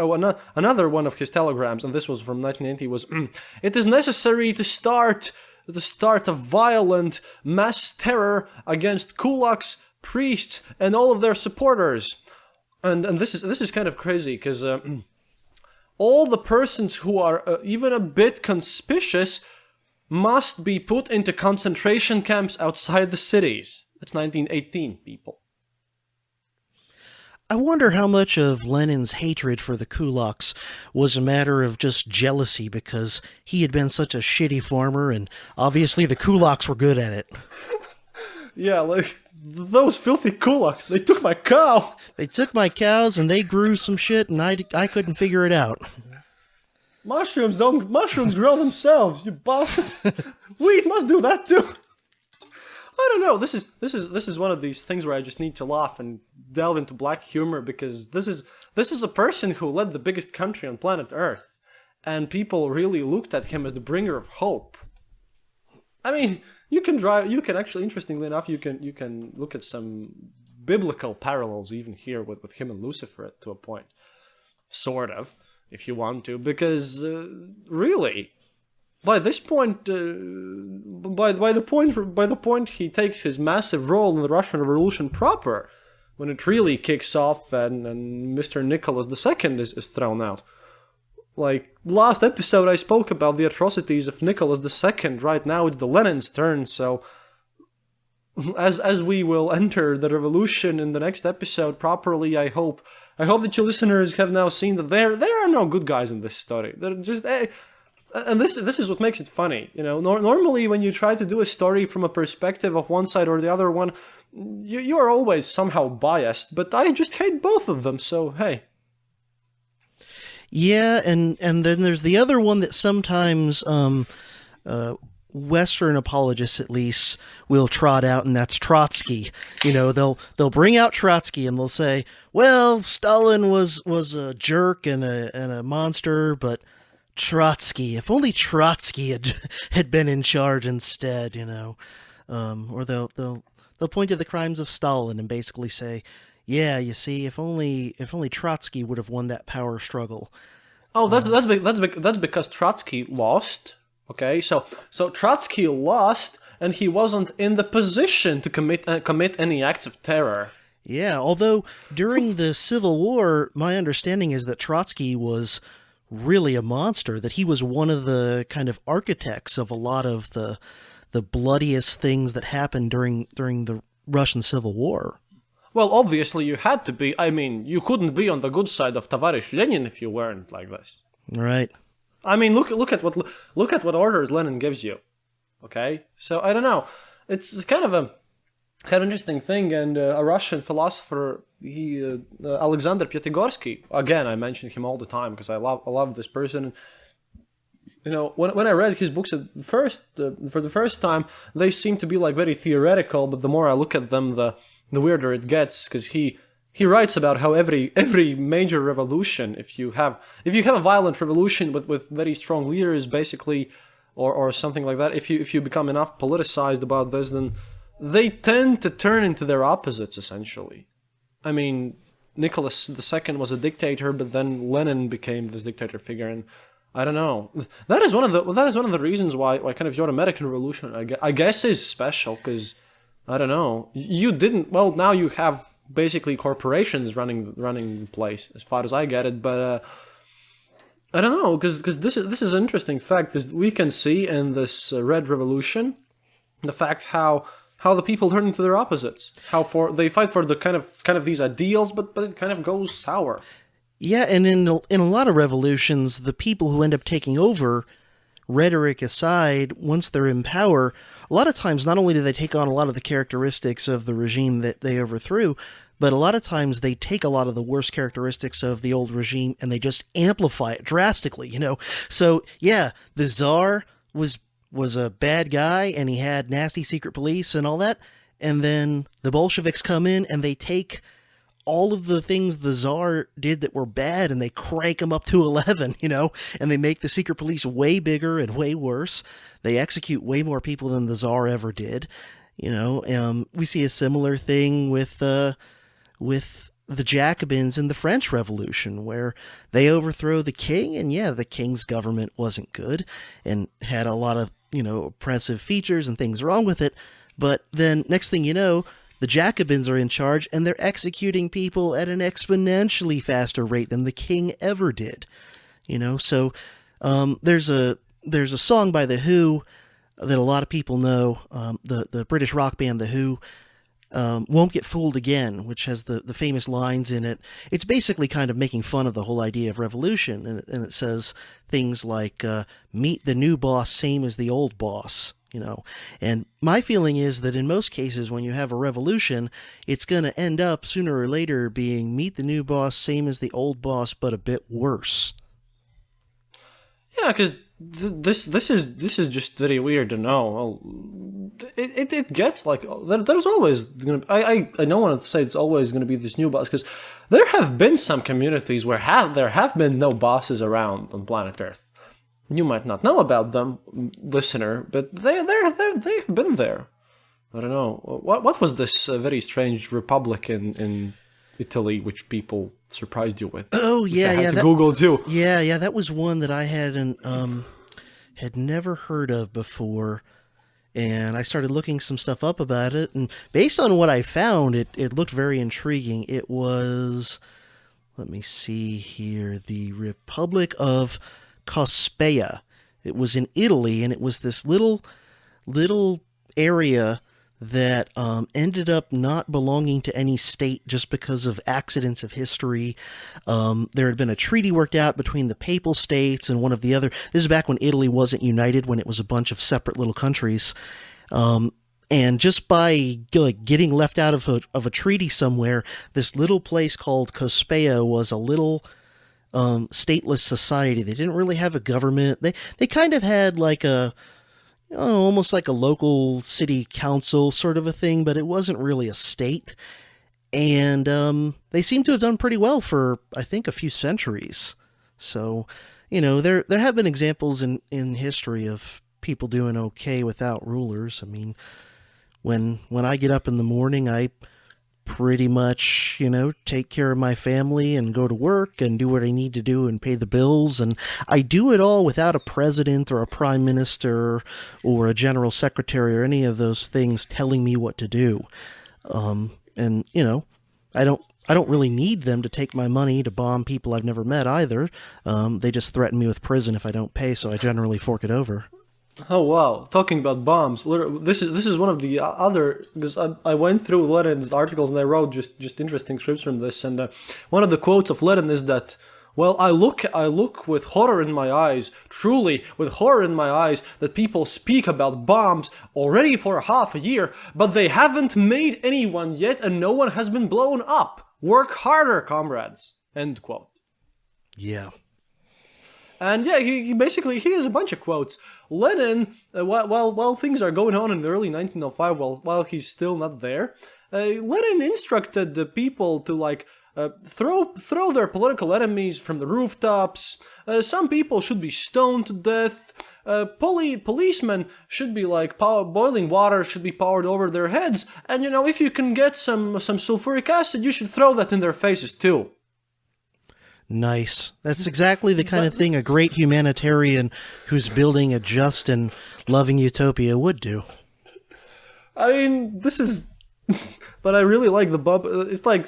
another one of his telegrams, and this was from 1980, was, it is necessary to start a violent mass terror against kulaks, priests, and all of their supporters. And this is kind of crazy, because all the persons who are even a bit conspicuous must be put into concentration camps outside the cities. That's 1918, people. I wonder how much of Lenin's hatred for the kulaks was a matter of just jealousy because he had been such a shitty farmer, and obviously the kulaks were good at it. Yeah, like, those filthy kulaks, they took my cow! They took my cows and they grew some shit, and I couldn't figure it out. Mushrooms grow themselves, you bastards! Wheat must do that too! I don't know. This is one of these things where I just need to laugh and delve into black humor, because this is a person who led the biggest country on planet Earth, and people really looked at him as the bringer of hope. I mean, you can actually, interestingly enough, you can look at some biblical parallels even here with him and Lucifer to a point, sort of, if you want to, because really. By this point, by the point he takes his massive role in the Russian Revolution proper, when it really kicks off and Mr. Nicholas II is thrown out. Like, last episode I spoke about the atrocities of Nicholas II, right now it's the Lenin's turn, so as we will enter the revolution in the next episode properly, I hope, I hope that you listeners have now seen that there are no good guys in this story. They're just and this is what makes it funny. Normally when you try to do a story from a perspective of one side or the other one, you are always somehow biased. But I just hate both of them. So hey. Yeah, and then there's the other one that sometimes Western apologists, at least, will trot out, and that's Trotsky. They'll bring out Trotsky and they'll say, "Well, Stalin was a jerk and a monster, but Trotsky, if only Trotsky had been in charge instead." Or they'll point to the crimes of Stalin and basically say, "Yeah, you see, if only Trotsky would have won that power struggle." Oh, that's because Trotsky lost. Okay, so Trotsky lost, and he wasn't in the position to commit any acts of terror. Yeah, although during the Civil War, my understanding is that Trotsky was really a monster, that he was one of the kind of architects of a lot of the bloodiest things that happened during the Russian Civil War. Well, obviously you had to be. I mean, you couldn't be on the good side of Tavarish Lenin if you weren't like this. Right. I mean, look at what orders Lenin gives you. Okay, so I don't know. It's kind of interesting thing, and a Russian philosopher, Alexander Pyatigorski. Again, I mention him all the time because I love this person. When I read his books for the first time, they seem to be like very theoretical. But the more I look at them, the weirder it gets, because he writes about how every major revolution, if you have a violent revolution with very strong leaders, basically, or something like that, if you become enough politicized about this, then they tend to turn into their opposites, essentially. I mean, Nicholas II was a dictator, but then Lenin became this dictator figure, and I don't know. That is one of the reasons why kind of your American Revolution, I guess, is special, because I don't know. You didn't. Well, now you have basically corporations running the place, as far as I get it. But I don't know, because this is an interesting fact, because we can see in this Red Revolution the fact how the people turn into their opposites. They fight for the kind of these ideals, but it kind of goes sour. Yeah, and in a lot of revolutions, the people who end up taking over, rhetoric aside, once they're in power, a lot of times not only do they take on a lot of the characteristics of the regime that they overthrew, but a lot of times they take a lot of the worst characteristics of the old regime and they just amplify it drastically, So, yeah, the Tsar was a bad guy and he had nasty secret police and all that, and then the Bolsheviks come in and they take all of the things the Tsar did that were bad and they crank them up to 11, and they make the secret police way bigger and way worse. They execute way more people than the Tsar ever did. We see a similar thing with the Jacobins in the French Revolution, where they overthrow the king, and yeah, the king's government wasn't good and had a lot of, oppressive features and things wrong with it. But then next thing you know, the Jacobins are in charge, and they're executing people at an exponentially faster rate than the king ever did. So there's a song by The Who that a lot of people know, the British rock band The Who, Won't Get Fooled Again, which has the famous lines in it. It's basically kind of making fun of the whole idea of revolution, and it says things like, meet the new boss same as the old boss. And my feeling is that in most cases, when you have a revolution, it's going to end up sooner or later being meet the new boss, same as the old boss, but a bit worse. Yeah, because this is just very weird to know. Well, it gets like there's always gonna. I don't want to say it's always going to be this new boss, because there have been some communities where there have been no bosses around on planet Earth. You might not know about them, listener, but they've been there. I don't know. What was this very strange republic in Italy which people surprised you with? Oh yeah, I had to Google too. Yeah, that was one that I had never heard of before, and I started looking some stuff up about it, and based on what I found, it looked very intriguing. It was, let me see here, the Republic of Cospeia. It was in Italy, and it was this little area that ended up not belonging to any state just because of accidents of history. There had been a treaty worked out between the Papal States and one of the other. This is back when Italy wasn't united, when it was a bunch of separate little countries. And just by getting left out of a treaty somewhere, this little place called Cospeo was a little stateless society. They didn't really have a government. They kind of had like almost like a local city council sort of a thing, but it wasn't really a state. And they seem to have done pretty well for, I think, a few centuries. So, there have been examples in history of people doing okay without rulers. I mean, when I get up in the morning, I pretty much, take care of my family and go to work and do what I need to do and pay the bills. And I do it all without a president or a prime minister or a general secretary or any of those things telling me what to do. And, I don't really need them to take my money to bomb people I've never met either. They just threaten me with prison if I don't pay, so I generally fork it over. Oh wow! Talking about bombs, this is one of the other, because I went through Lenin's articles and I wrote just interesting scripts from this, and one of the quotes of Lenin is that, well, I look with horror in my eyes, truly with horror in my eyes, that people speak about bombs already for half a year, but they haven't made anyone yet, and no one has been blown up. Work harder, comrades. End quote. Yeah. And yeah, he basically has a bunch of quotes. Lenin, while things are going on in the early 1905, while he's still not there, Lenin instructed the people to throw their political enemies from the rooftops. Some people should be stoned to death. Policemen should be boiling water should be poured over their heads. And if you can get some sulfuric acid, you should throw that in their faces too. Nice. That's exactly the kind of thing a great humanitarian who's building a just and loving utopia would do. I mean, this is... But I really like the Bob... It's like...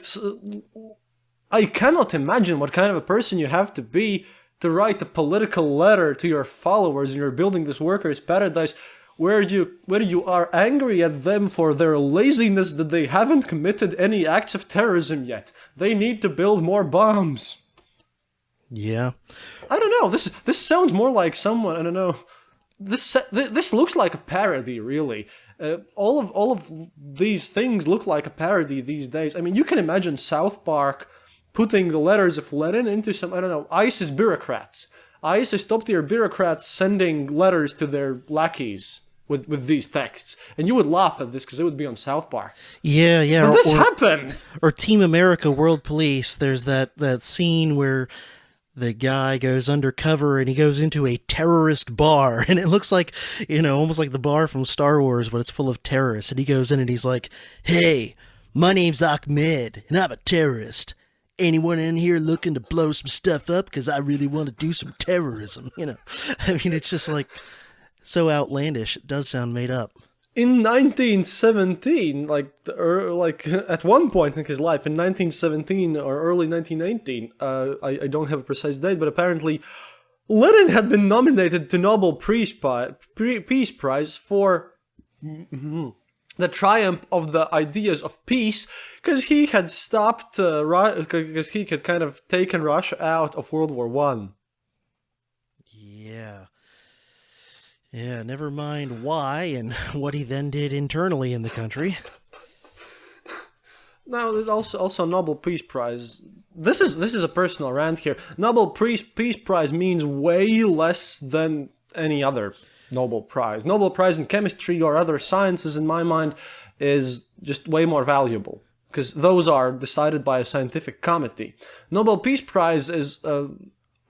I cannot imagine what kind of a person you have to be to write a political letter to your followers, and you're building this workers' paradise where you are angry at them for their laziness that they haven't committed any acts of terrorism yet. They need to build more bombs. Yeah. I don't know. This sounds more like someone. I don't know. This looks like a parody, really. All of these things look like a parody these days. I mean, you can imagine South Park putting the letters of Lenin into some, I don't know, ISIS bureaucrats. ISIS top-tier bureaucrats sending letters to their lackeys with these texts, and you would laugh at this because it would be on South Park. Yeah. But this happened. Or Team America: World Police. There's that scene where the guy goes undercover and he goes into a terrorist bar, and it looks like, almost like the bar from Star Wars, but it's full of terrorists. And he goes in and he's like, "Hey, my name's Ahmed, and I'm a terrorist. Anyone in here looking to blow some stuff up? Because I really want to do some terrorism." I mean, it's just like so outlandish. It does sound made up. In 1917, at one point in his life, in 1917 or early 1918, I don't have a precise date, but apparently Lenin had been nominated to Nobel Peace Prize for the triumph of the ideas of peace, because he had stopped, because he had kind of taken Russia out of World War One. Yeah, never mind why and what he then did internally in the country. Now, there's also Nobel Peace Prize. This is a personal rant here. Nobel Peace Prize means way less than any other Nobel Prize. Nobel Prize in chemistry or other sciences, in my mind, is just way more valuable, because those are decided by a scientific committee. Nobel Peace Prize is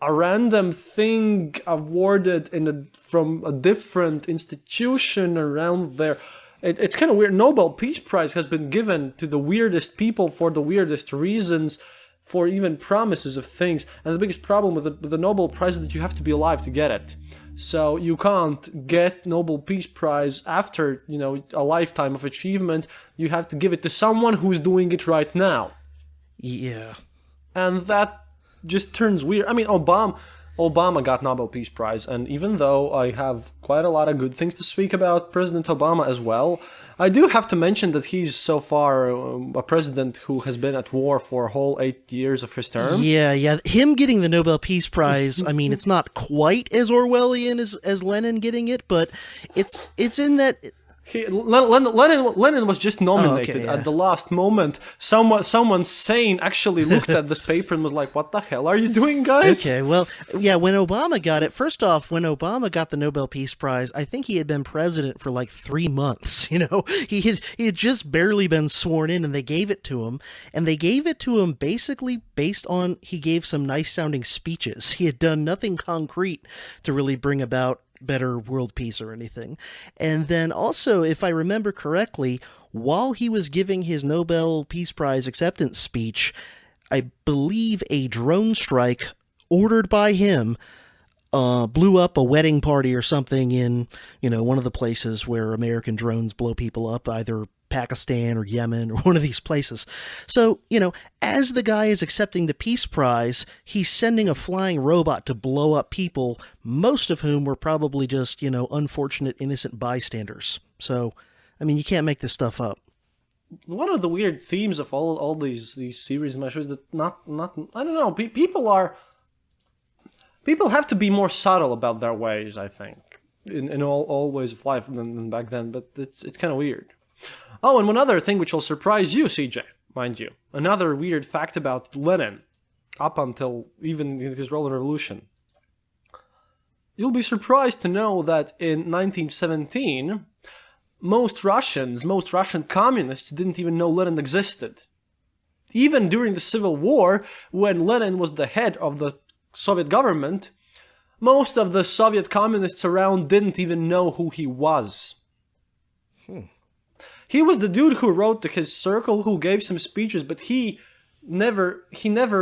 a random thing awarded from a different institution around there. It's kind of weird. Nobel Peace Prize has been given to the weirdest people for the weirdest reasons, for even promises of things. And the biggest problem with the Nobel Prize is that you have to be alive to get it. So you can't get Nobel Peace Prize after, a lifetime of achievement. You have to give it to someone who's doing it right now. Yeah. And that just turns weird. I mean, Obama Obama got Nobel Peace Prize, and even though I have quite a lot of good things to speak about President Obama as well, I do have to mention that he's so far a president who has been at war for a whole 8 years of his term. Yeah. Him getting the Nobel Peace Prize, I mean, it's not quite as Orwellian as Lenin getting it, but it's in that... Lenin was just nominated yeah. at the last moment. Someone sane actually looked at this paper and was like, "What the hell are you doing, guys?" Okay, well, yeah, when Obama got it, first off, when Obama got the Nobel Peace Prize, I think he had been president for like 3 months, you know? He had just barely been sworn in, and they gave it to him. And they gave it to him basically based on he gave some nice-sounding speeches. He had done nothing concrete to really bring about better world peace or anything. And then also, if I remember correctly, while he was giving his Nobel Peace Prize acceptance speech, I believe a drone strike ordered by him blew up a wedding party or something in, one of the places where American drones blow people up, either Pakistan or Yemen or one of these places. So, as the guy is accepting the Peace Prize, he's sending a flying robot to blow up people, most of whom were probably just, unfortunate innocent bystanders. So, I mean, you can't make this stuff up. One of the weird themes of all these series and shows that not I don't know, people have to be more subtle about their ways, I think, in all ways of life than back then, but it's kind of weird. Oh, and one other thing which will surprise you, CJ, mind you. Another weird fact about Lenin, up until even his role in revolution. You'll be surprised to know that in 1917, most Russian communists didn't even know Lenin existed. Even during the Civil War, when Lenin was the head of the Soviet government, most of the Soviet communists around didn't even know who he was. He was the dude who wrote to his circle, who gave some speeches, but he never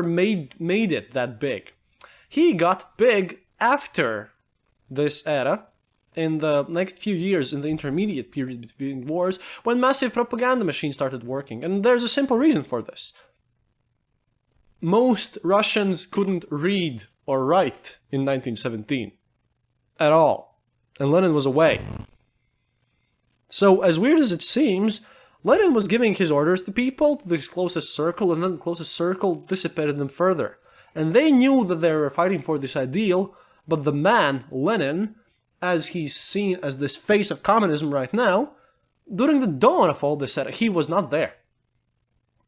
made it that big. He got big after this era, in the next few years, in the intermediate period between wars, when massive propaganda machines started working. And there's a simple reason for this. Most Russians couldn't read or write in 1917. At all. And Lenin was away. So, as weird as it seems, Lenin was giving his orders to people, to the closest circle, and then the closest circle dissipated them further. And they knew that they were fighting for this ideal, but the man, Lenin, as he's seen as this face of communism right now, during the dawn of all this, he was not there.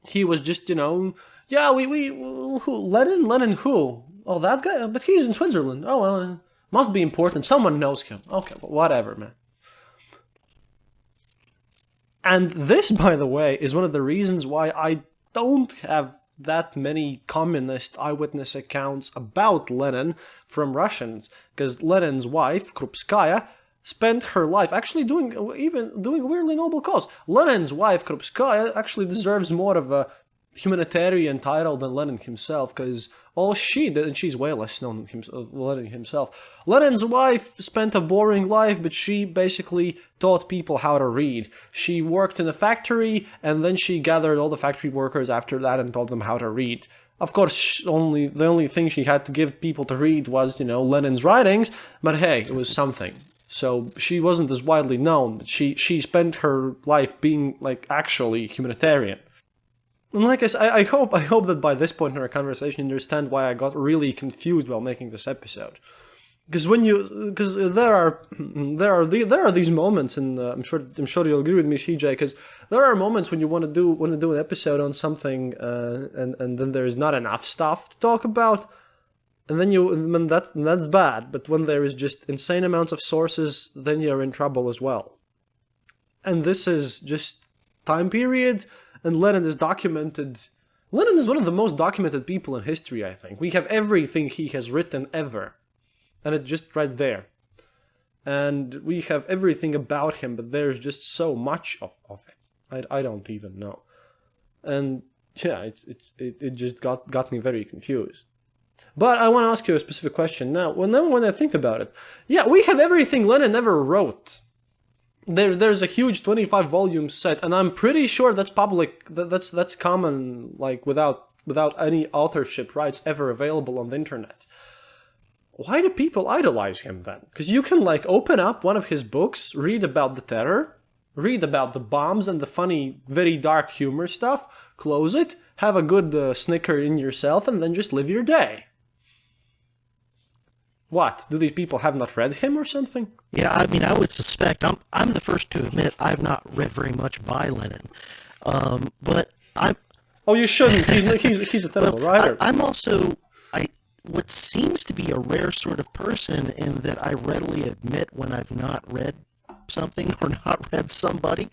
He was just, who, Lenin who? Oh, that guy? But he's in Switzerland. Oh, well, must be important. Someone knows him. Okay, but whatever, man. And this, by the way, is one of the reasons why I don't have that many communist eyewitness accounts about Lenin from Russians, because Lenin's wife, Krupskaya, spent her life actually doing a weirdly noble cause. Lenin's wife, Krupskaya, actually deserves more of a humanitarian title than Lenin himself, because all she did, and she's way less known than Lenin himself. Lenin's wife spent a boring life, but she basically taught people how to read. She worked in a factory, and then she gathered all the factory workers after that and taught them how to read. Of course, the only thing she had to give people to read was, Lenin's writings, but hey, it was something. So she wasn't as widely known, but she spent her life being, actually humanitarian. And like I said, I hope that by this point in our conversation you understand why I got really confused while making this episode. Because there are these moments, and I'm sure you'll agree with me, CJ. Because there are moments when you want to do an episode on something, and then there's not enough stuff to talk about, and then that's bad. But when there is just insane amounts of sources, then you're in trouble as well. And this is just time period. And Lenin is documented. Lenin is one of the most documented people in history, I think. We have everything he has written ever. And it's just right there. And we have everything about him, but there's just so much of it. I don't even know. And yeah, it just got me very confused. But I want to ask you a specific question now. When I think about it, yeah, we have everything Lenin ever wrote. There's a huge 25-volume set, and I'm pretty sure that's public. That's common, without any authorship rights ever available on the internet. why do people idolize him then? Because you can like open up one of his books, read about the terror, read about the bombs and the funny, very dark humor stuff, close it, have a good snicker in yourself, and then just live your day. What? Do these people have not read him or something? Yeah, I mean, I would suspect. I'm the first to admit I've not read very much by Lenin, but I'm. Oh, you shouldn't. He's a terrible writer. I'm also what seems to be a rare sort of person in that I readily admit when I've not read something or not read somebody.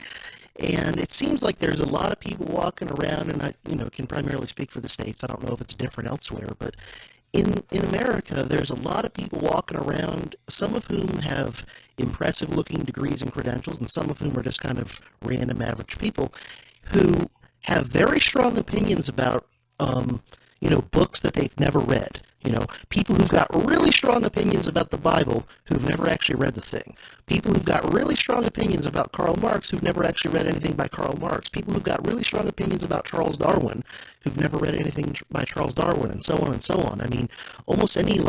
And it seems like there's a lot of people walking around, and I, can primarily speak for the States. I don't know if it's different elsewhere, but in America, there's a lot of people walking around, some of whom have impressive-looking degrees and credentials, and some of whom are just kind of random average people, who have very strong opinions about, books that they've never read. People who've got really strong opinions about the Bible who've never actually read the thing. People who've got really strong opinions about Karl Marx who've never actually read anything by Karl Marx. People who've got really strong opinions about Charles Darwin who've never read anything by Charles Darwin, and so on and so on. I mean, almost any,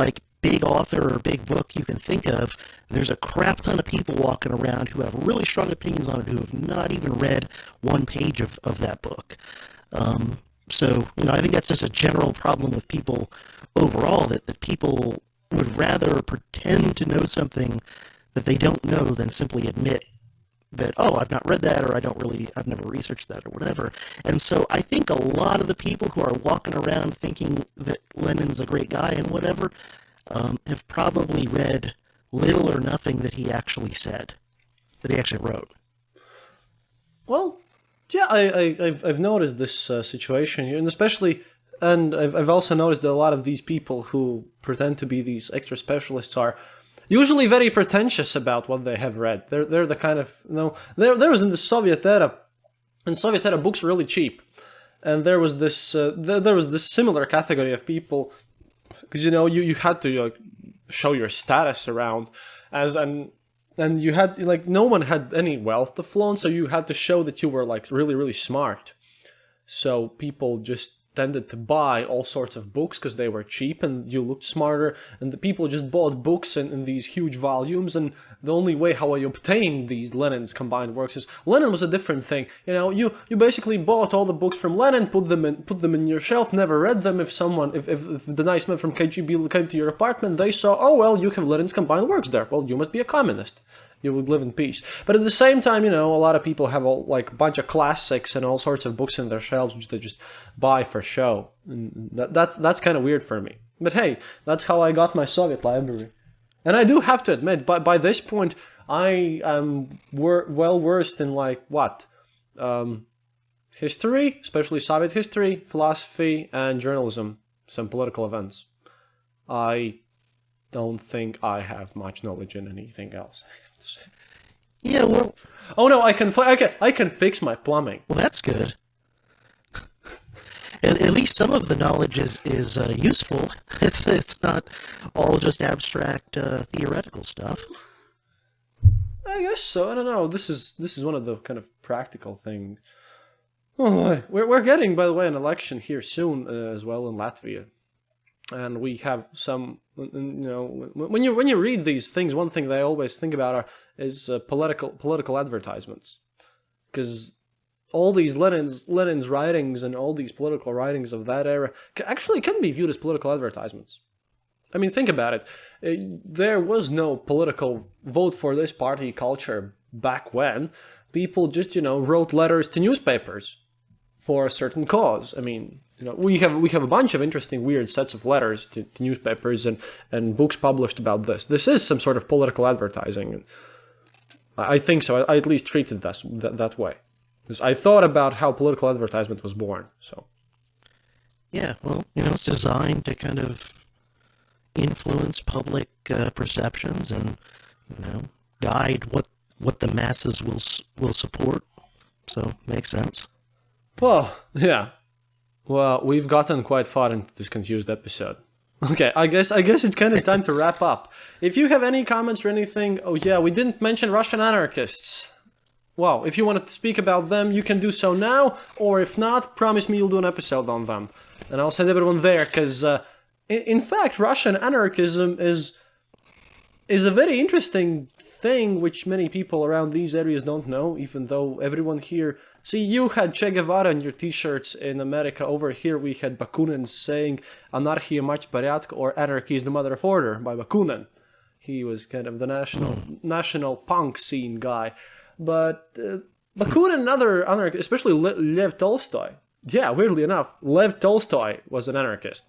big author or big book you can think of, there's a crap ton of people walking around who have really strong opinions on it who have not even read one page of that book. So, I think that's just a general problem with people overall, that people would rather pretend to know something that they don't know than simply admit that, oh, I've not read that, or I've never researched that, or whatever. And so I think a lot of the people who are walking around thinking that Lenin's a great guy and whatever, have probably read little or nothing that he actually said, that he actually wrote. Well, yeah, I've noticed this situation, and especially, and I've also noticed that a lot of these people who pretend to be these extra specialists are usually very pretentious about what they have read. They're the kind of, there was in the Soviet era, books were really cheap, and there was this similar category of people, because you had to show your status around, and you had, no one had any wealth to flaunt, so you had to show that you were, really, really smart. So people just tended to buy all sorts of books because they were cheap and you looked smarter, and the people just bought books in these huge volumes, and the only way how I obtained these Lenin's combined works is, Lenin was a different thing. You basically bought all the books from Lenin, put them in your shelf, never read them. If the nice men from KGB came to your apartment, they saw, oh well, you have Lenin's combined works there. Well, you must be a communist. You would live in peace. But at the same time, a lot of people have a bunch of classics and all sorts of books in their shelves which they just buy for show. And that's kind of weird for me. But hey, that's how I got my Soviet library. And I do have to admit, by this point, I am well versed in history, especially Soviet history, philosophy, and journalism, some political events. I don't think I have much knowledge in anything else. Yeah, well... Oh no, I can fix my plumbing. Well, that's good. At least some of the knowledge is useful. It's not all just abstract theoretical stuff. I guess so. I don't know. This is one of the kind of practical things. Oh, we're getting, by the way, an election here soon as well in Latvia. And we have some, when you read these things, one thing they always think about is political advertisements, because all these Lenin's writings and all these political writings of that era actually can be viewed as political advertisements. I mean, think about it. There was no political vote for this party culture back when. People just wrote letters to newspapers for a certain cause. I mean, we have a bunch of interesting, weird sets of letters to newspapers and books published about this. This is some sort of political advertising. I think so. I at least treated that way. Because I thought about how political advertisement was born. So, yeah, well, it's designed to kind of influence public perceptions and guide what the masses will support. So, makes sense. Well, yeah. Well, we've gotten quite far into this confused episode. Okay, I guess it's kind of time to wrap up. If you have any comments or anything, oh yeah, we didn't mention Russian anarchists. Well, if you wanted to speak about them, you can do so now, or if not, promise me you'll do an episode on them. And I'll send everyone there, because in fact, Russian anarchism is a very interesting thing which many people around these areas don't know, even though everyone here... See, you had Che Guevara on your t-shirts in America. Over here we had Bakunin saying "Anarchia mать порядка" or "Anarchy is the mother of order" by Bakunin. He was kind of the national punk scene guy. But Bakunin and other anarchists, especially Lev Tolstoy. Yeah, weirdly enough, Lev Tolstoy was an anarchist.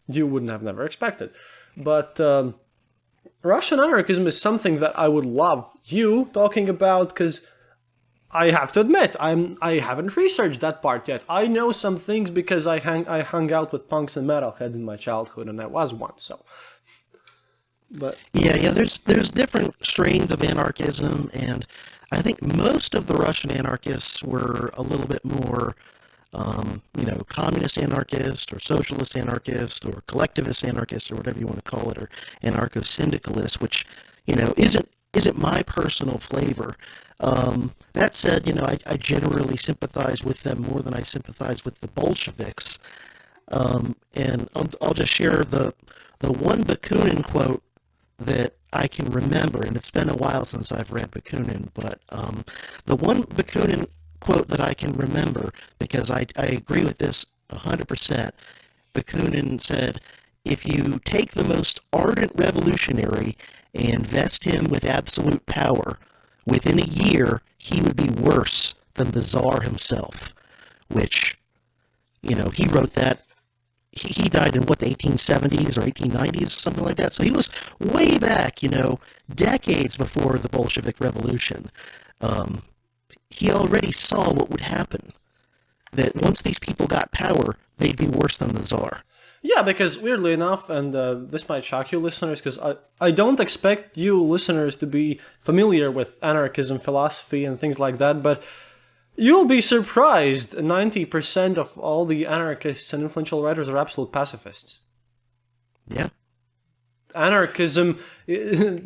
You wouldn't have never expected. But Russian anarchism is something that I would love you talking about, because I have to admit, I haven't researched that part yet. I know some things because I hung out with punks and metalheads in my childhood, and I was one, so... But yeah, there's different strains of anarchism, and I think most of the Russian anarchists were a little bit more, communist anarchist or socialist anarchist or collectivist anarchist or whatever you want to call it, or anarcho-syndicalist, which, isn't my personal flavor. That said, I generally sympathize with them more than I sympathize with the Bolsheviks. And I'll just share the one Bakunin quote that I can remember, and it's been a while since I've read Bakunin, but the one Bakunin quote that I can remember, because I agree with this 100%, Bakunin said, "If you take the most ardent revolutionary and vest him with absolute power, within a year he would be worse than the Tsar himself," which, he wrote that. He died in, the 1870s or 1890s, something like that. So he was way back, decades before the Bolshevik Revolution. He already saw what would happen. That once these people got power, they'd be worse than the Tsar. yeah, because weirdly enough, and this might shock you listeners, because I don't expect you listeners to be familiar with anarchism philosophy and things like that, but you'll be surprised 90% of all the anarchists and influential writers are absolute pacifists. Yeah. Anarchism,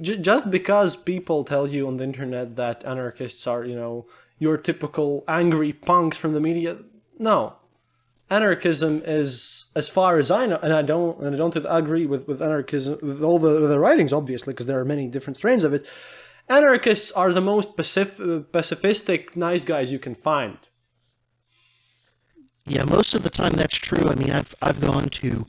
just because people tell you on the internet that anarchists are, your typical angry punks from the media, no. Anarchism is, as far as I know, and I don't agree with anarchism, with all the writings, obviously, because there are many different strains of it. Anarchists are the most pacifistic, nice guys you can find. Yeah, most of the time that's true. I mean, I've gone to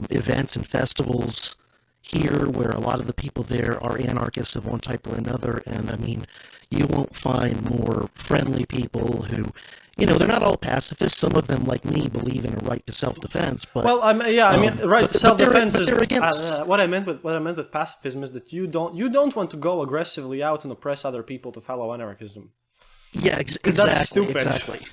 events and festivals here where a lot of the people there are anarchists of one type or another, and I mean, you won't find more friendly people who, they're not all pacifists. Some of them, like me, believe in a right to self-defense. But right to self-defense is against... what I meant with pacifism is that you don't want to go aggressively out and oppress other people to follow anarchism. Yeah, exactly. That's stupid. Exactly.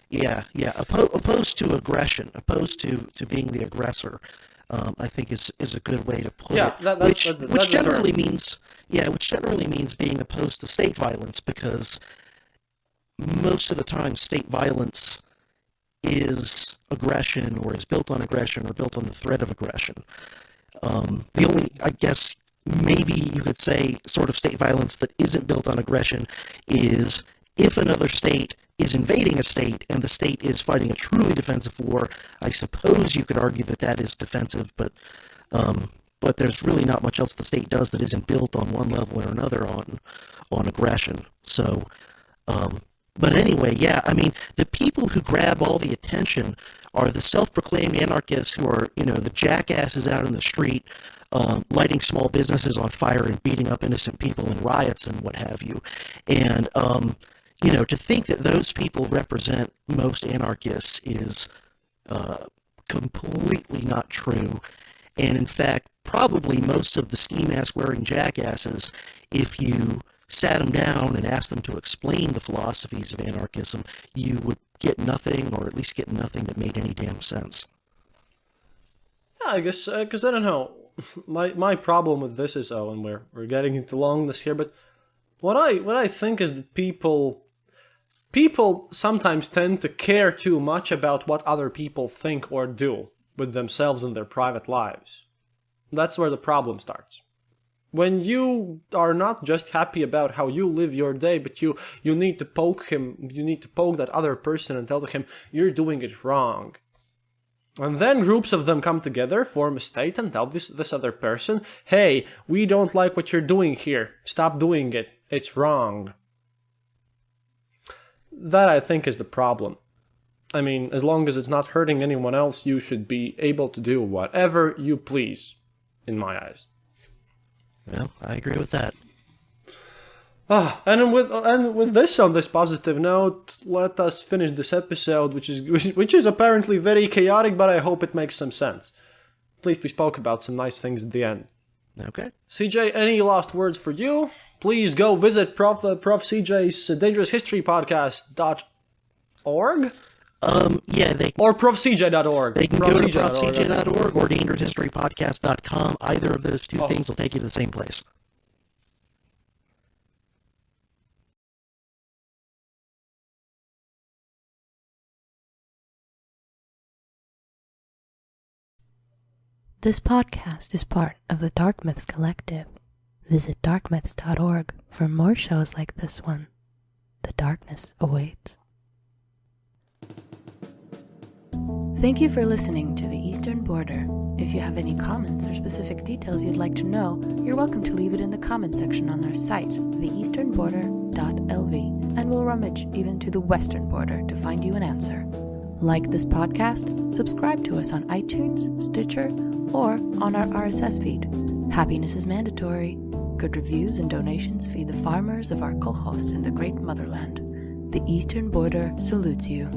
Yeah. Opposed to aggression, opposed to being the aggressor, I think is a good way to put it. Which generally means being opposed to state violence, because most of the time state violence is aggression, or is built on aggression, or built on the threat of aggression. The only, I guess, maybe you could say, sort of state violence that isn't built on aggression is if another state is invading a state and the state is fighting a truly defensive war. I suppose you could argue that is defensive, but there's really not much else the state does that isn't built on one level or another on aggression. So, but anyway, yeah, I mean, the people who grab all the attention are the self-proclaimed anarchists who are, the jackasses out in the street, lighting small businesses on fire and beating up innocent people in riots and what have you. And, to think that those people represent most anarchists is completely not true. And in fact, probably most of the ski mask wearing jackasses, if you sat them down and asked them to explain the philosophies of anarchism, you would get nothing, or at least get nothing that made any damn sense. Yeah, I guess, because I don't know. My problem with this is, and we're getting into long this here, but what I think is that people sometimes tend to care too much about what other people think or do with themselves in their private lives. That's where the problem starts. When you are not just happy about how you live your day, but you need to poke that other person and tell him, you're doing it wrong. And then groups of them come together, form a state, and tell this other person, hey, we don't like what you're doing here. Stop doing it. It's wrong. That, I think, is the problem. I mean, as long as it's not hurting anyone else, you should be able to do whatever you please, in my eyes. Well, I agree with that. And with this, on this positive note, let us finish this episode, which is apparently very chaotic, but I hope it makes some sense. At least we spoke about some nice things at the end. Okay. CJ, any last words for you? Please go visit Prof CJ's Dangerous History Podcast.org. Yeah, or profcj.org. They can go to profcj.org or dangeroushistorypodcast.com. Either of those two things will take you to the same place. This podcast is part of the Dark Myths Collective. Visit darkmyths.org for more shows like this one. The darkness awaits. Thank you for listening to The Eastern Border. If you have any comments or specific details you'd like to know, you're welcome to leave it in the comment section on our site, theeasternborder.lv, and we'll rummage even to the western border to find you an answer. Like this podcast, subscribe to us on iTunes, Stitcher, or on our RSS feed. Happiness is mandatory. Good reviews and donations feed the farmers of our kolkhozs in the great motherland. The Eastern Border salutes you.